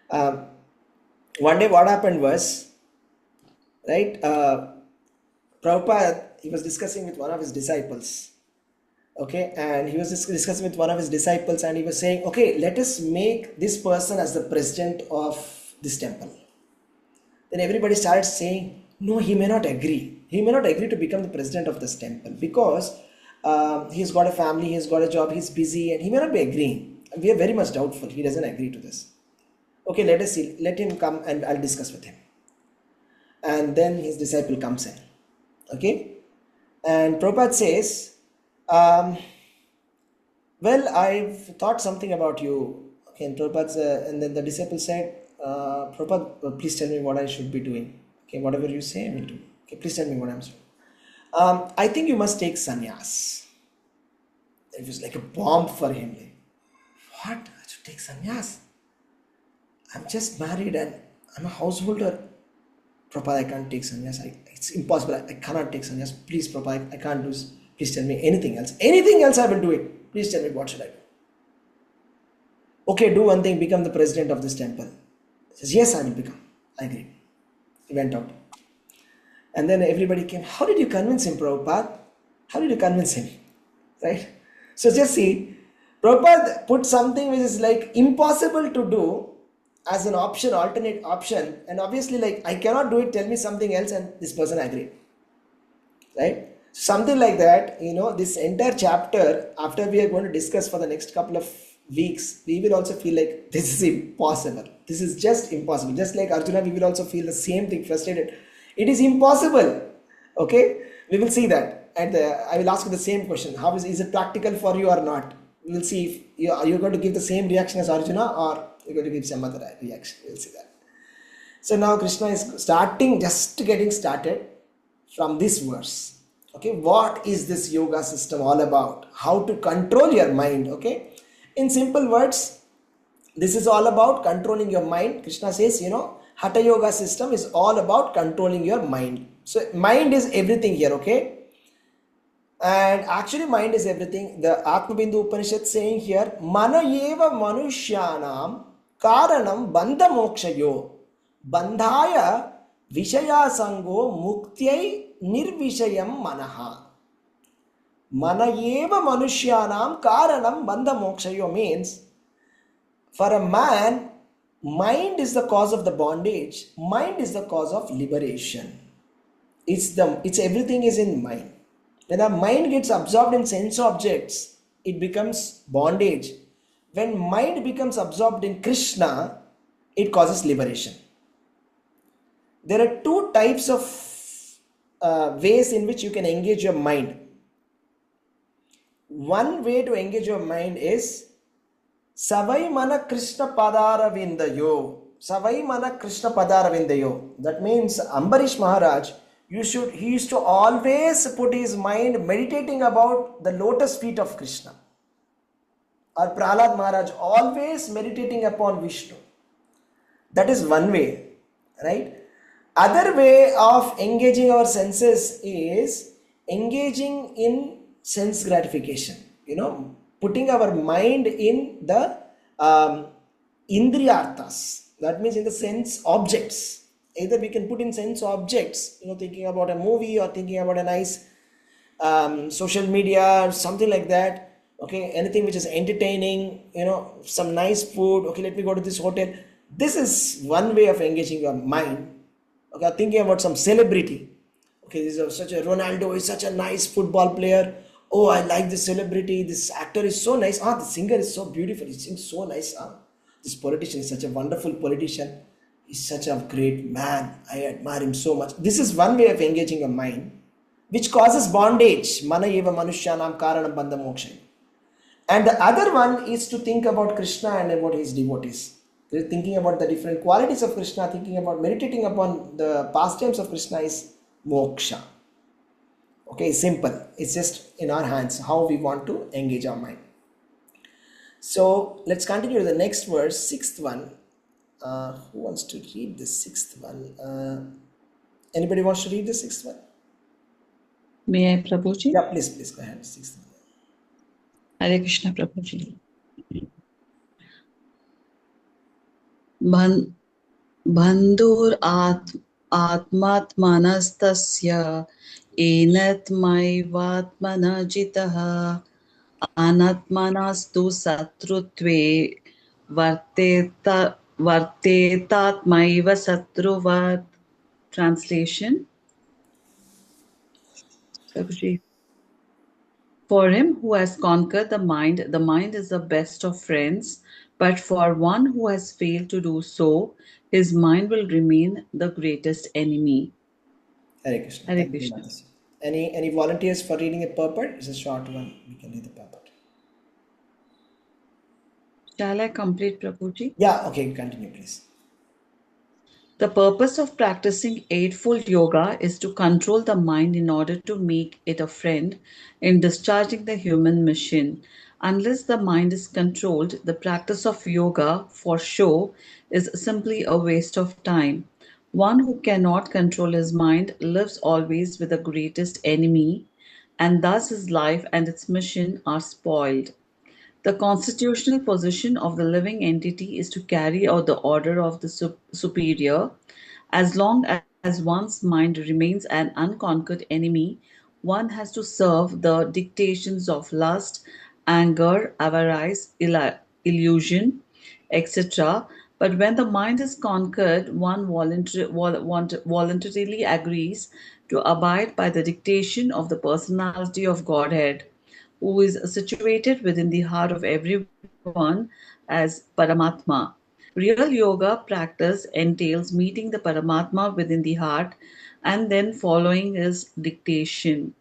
One day what happened was, right, Prabhupada, he was discussing with one of his disciples. Okay, and he was discussing with one of his disciples, and he was saying, okay, let us make this person as the president of this temple. Then everybody started saying, no, he may not agree. He may not agree to become the president of this temple because he's got a family, he's got a job, he's busy, and he may not be agreeing. We are very much doubtful. He doesn't agree to this. Okay, let us see. Let him come and I'll discuss with him. And then his disciple comes in. Okay, and Prabhupada says, well, I've thought something about you. Okay, and Prabhupada, and then the disciple said, Prabhupada, please tell me what I should be doing. Okay, whatever you say, I will do. Okay, please tell me what I'm doing. I think you must take sannyas. It was like a bomb for him. Like, what? I should take sannyas? I'm just married and I'm a householder. Prabhupada, I can't take sannyas. It's impossible. I cannot take sannyas. Please, Prabhupada, I can't do this. Please tell me anything else. Anything else I will do it. Please tell me what should I do. Okay, do one thing, become the president of this temple. He says, yes, I will become. I agree. He went out. And then everybody came, how did you convince him, Prabhupada? How did you convince him? Right? So just see, Prabhupada put something which is like impossible to do as an option, alternate option. And obviously like, I cannot do it, tell me something else, and this person agreed. Right? Something like that, this entire chapter, after we are going to discuss for the next couple of weeks, we will also feel like this is impossible. This is just impossible. Just like Arjuna, we will also feel the same thing, frustrated. It is impossible. Okay, we will see that. And I will ask you the same question. How is it practical for you or not? We will see if you're going to give the same reaction as Arjuna or you're going to give some other reaction. We'll see that. So now Krishna is just getting started from this verse. Okay, what is this yoga system all about? How to control your mind? Okay, in simple words, this is all about controlling your mind. Krishna says, Hatha yoga system is all about controlling your mind. So mind is everything here, okay? And actually mind is everything. The Atma Bindu Upanishad saying here, Mana eva manushyanam karanam bandha mokshayo bandhaya vishaya sango muktyai nirvishayam manaha. Mana eva manushyanam karanam bandha mokshayo means, for a man, mind is the cause of the bondage. Mind is the cause of liberation. It's everything is in mind. When our mind gets absorbed in sense objects, it becomes bondage. When mind becomes absorbed in Krishna, it causes liberation. There are two types of ways in which you can engage your mind. One way to engage your mind is Savai mana Krishna padara vindayo. Savai mana Krishna padara vindayo. That means Ambarish Maharaj, he used to always put his mind meditating about the lotus feet of Krishna. Or Prahlad Maharaj always meditating upon Vishnu. That is one way, right? Other way of engaging our senses is engaging in sense gratification. Putting our mind in the indriyarthas. That means in the sense objects. Either we can put in sense objects, thinking about a movie or thinking about a nice social media or something like that. Okay, anything which is entertaining, some nice food. Okay, let me go to this hotel. This is one way of engaging your mind. Okay, thinking about some celebrity. Okay, this is such a Ronaldo is such a nice football player. Oh, I like this celebrity. This actor is so nice. The singer is so beautiful. He sings so nice. This politician is such a wonderful politician. He's such a great man. I admire him so much. This is one way of engaging your mind, which causes bondage. Mana eva manushyanam karanam bandha moksha. And the other one is to think about Krishna and about his devotees. They're thinking about the different qualities of Krishna, thinking about meditating upon the pastimes of Krishna is moksha. Okay, simple. It's just in our hands how we want to engage our mind. So let's continue to the next verse, sixth one. Who wants to read the sixth one? Anybody wants to read the sixth one? May I, Prabhuji? Yeah, please go ahead. Sixth one. Hare Krishna, Prabhuji. Bandhur atmatmanastasya enatmaivatmana jitaha anatmanastu satrutve vartetatmaiva satruvat. Translation. Prabhuji. For him who has conquered the mind is the best of friends, but for one who has failed to do so, his mind will remain the greatest enemy. Hare Krishna. Hare Thank you, Krishna. Mataji. Any volunteers for reading a purport? It's a short one. We can read the purport. Shall I complete, Prabhuji? Yeah, okay, continue, please. The purpose of practicing Eightfold Yoga is to control the mind in order to make it a friend in discharging the human mission. Unless the mind is controlled, the practice of yoga for show is simply a waste of time. One who cannot control his mind lives always with the greatest enemy, and thus his life and its mission are spoiled. The constitutional position of the living entity is to carry out the order of the superior. As long as one's mind remains an unconquered enemy, one has to serve the dictations of lust, anger, avarice, illusion, etc. But when the mind is conquered, one voluntarily agrees to abide by the dictation of the personality of Godhead, who is situated within the heart of everyone as Paramatma. Real yoga practice entails meeting the Paramatma within the heart and then following his dictation.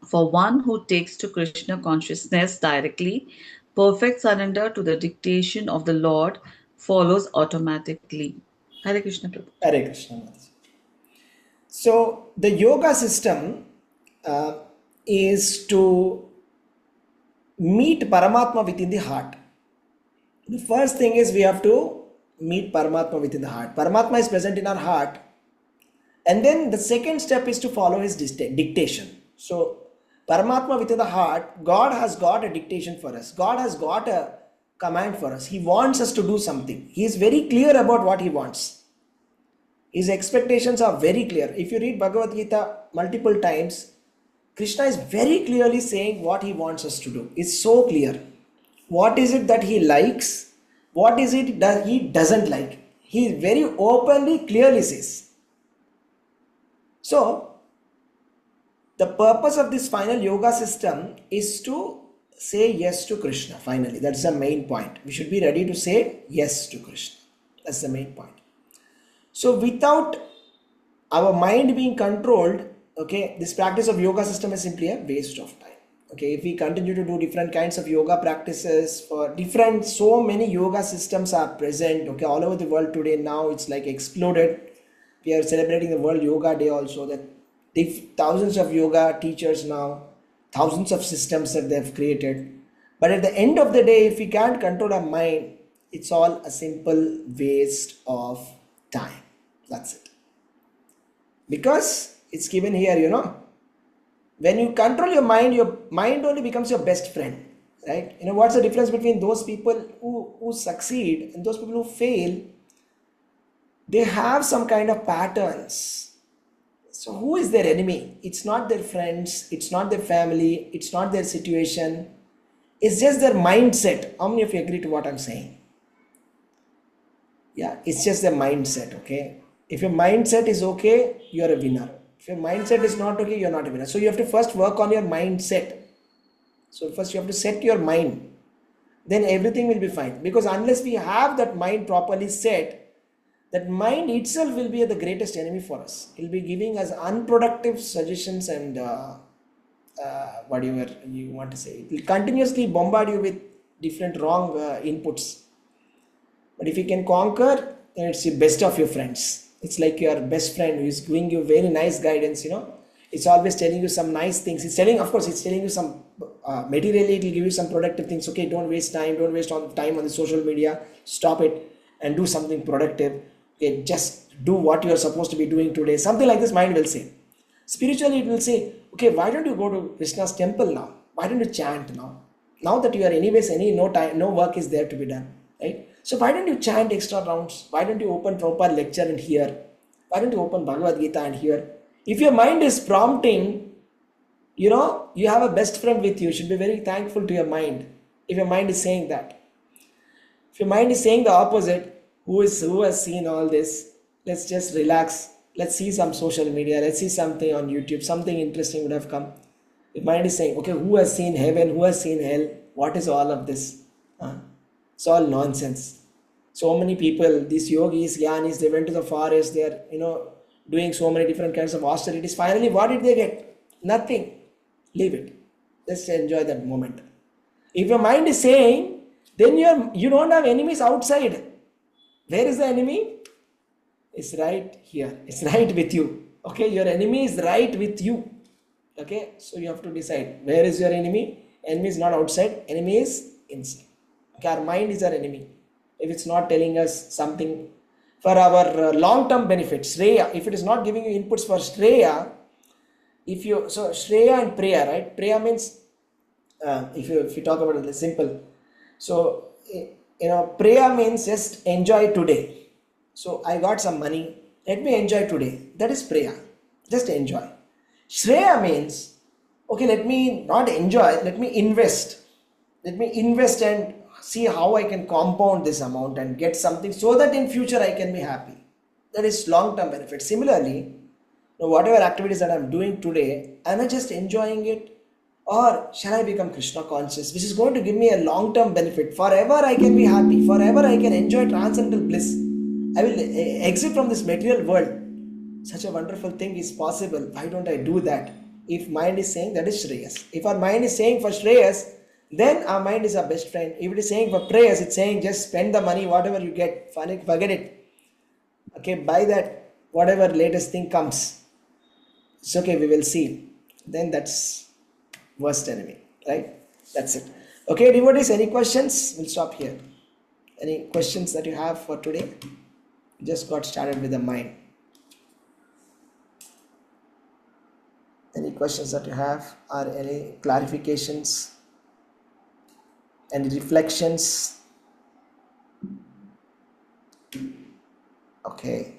For one who takes to Krishna consciousness directly, perfect surrender to the dictation of the Lord follows automatically. Hare Krishna Prabhu. Hare Krishna, Mataji. So the yoga system is to meet Paramatma within the heart. The first thing is we have to meet Paramatma within the heart. Paramatma is present in our heart. And then the second step is to follow his dictation. So Paramatma within the heart, God has got a dictation for us. God has got a command for us. He wants us to do something. He is very clear about what he wants. His expectations are very clear. If you read Bhagavad Gita multiple times, Krishna is very clearly saying what he wants us to do. It's so clear. What is it that he likes? What is it that he doesn't like? He very openly, clearly says. So, the purpose of this final yoga system is to say yes to Krishna. Finally, that's the main point. We should be ready to say yes to Krishna. That's the main point. So, without our mind being controlled, okay, this practice of yoga system is simply a waste of time. Okay, if we continue to do different kinds of yoga practices for different, so many yoga systems are present, okay, all over the world today. Now it's like exploded. We are celebrating the World Yoga Day also, that thousands of yoga teachers now, thousands of systems that they've created. But at the end of the day, if we can't control our mind, it's all a simple waste of time. That's it. Because it's given here, when you control your mind only becomes your best friend, right? What's the difference between those people who succeed and those people who fail? They have some kind of patterns. So who is their enemy? It's not their friends, it's not their family, it's not their situation. It's just their mindset. How many of you agree to what I'm saying? Yeah, it's just their mindset, okay? If your mindset is okay, you're a winner. If your mindset is not okay, you're not a winner. So you have to first work on your mindset. So first you have to set your mind. Then everything will be fine. Because unless we have that mind properly set, that mind itself will be the greatest enemy for us. It will be giving us unproductive suggestions and whatever you want to say. It will continuously bombard you with different wrong inputs. But if you can conquer, then it's the best of your friends. It's like your best friend who is giving you very nice guidance, It's always telling you some nice things. It's telling you some materially, it will give you some productive things. Okay, don't waste time. Don't waste all time on the social media. Stop it and do something productive. Okay, just do what you are supposed to be doing today. Something like this mind will say. Spiritually, it will say, okay, why don't you go to Krishna's temple now? Why don't you chant now? Now that you are anyways, no work is there to be done, right? So why don't you chant extra rounds? Why don't you open proper lecture and hear? Why don't you open Bhagavad Gita and hear? If your mind is prompting, You know, you have a best friend with you. You should be very thankful to your mind. If your mind is saying that. If your mind is saying the opposite, who has seen all this? Let's just relax. Let's see some social media. Let's see something on YouTube. Something interesting would have come. If mind is saying, okay, who has seen heaven? Who has seen hell? What is all of this? It's all nonsense. So many people, these yogis, gyanis, they went to the forest. They are, doing so many different kinds of austerities. Finally, what did they get? Nothing. Leave it. Just enjoy that moment. If your mind is saying, then you don't have enemies outside. Where is the enemy? It's right here. It's right with you. Okay, your enemy is right with you. Okay, so you have to decide, where is your enemy? Enemy is not outside, enemy is inside. Okay, our mind is our enemy. If it's not telling us something for our long-term benefit, Shreya, if it is not giving you inputs for Shreya, so Shreya and Priya, right? Priya means, if you talk about it simple, so Priya means just enjoy today. So I got some money, let me enjoy today. That is Priya, just enjoy. Shreya means, okay, let me not enjoy, let me invest. Let me invest and see how I can compound this amount and get something so that in future I can be happy. That is long-term benefit. Similarly, whatever activities that I'm doing today, am I just enjoying it? Or shall I become Krishna conscious, which is going to give me a long-term benefit? Forever I can be happy. Forever I can enjoy transcendental bliss. I will exit from this material world. Such a wonderful thing is possible. Why don't I do that? If mind is saying, that is Shreyas. If our mind is saying for Shreyas, then our mind is our best friend. If it is saying for prayers, it's saying just spend the money, whatever you get, forget it. Okay, buy that, whatever latest thing comes. It's okay, we will see. Then that's worst enemy, right? That's it. Okay, devotees, any questions? We'll stop here. Any questions that you have for today? Just got started with the mind. Any questions that you have, or any clarifications, any reflections? Okay.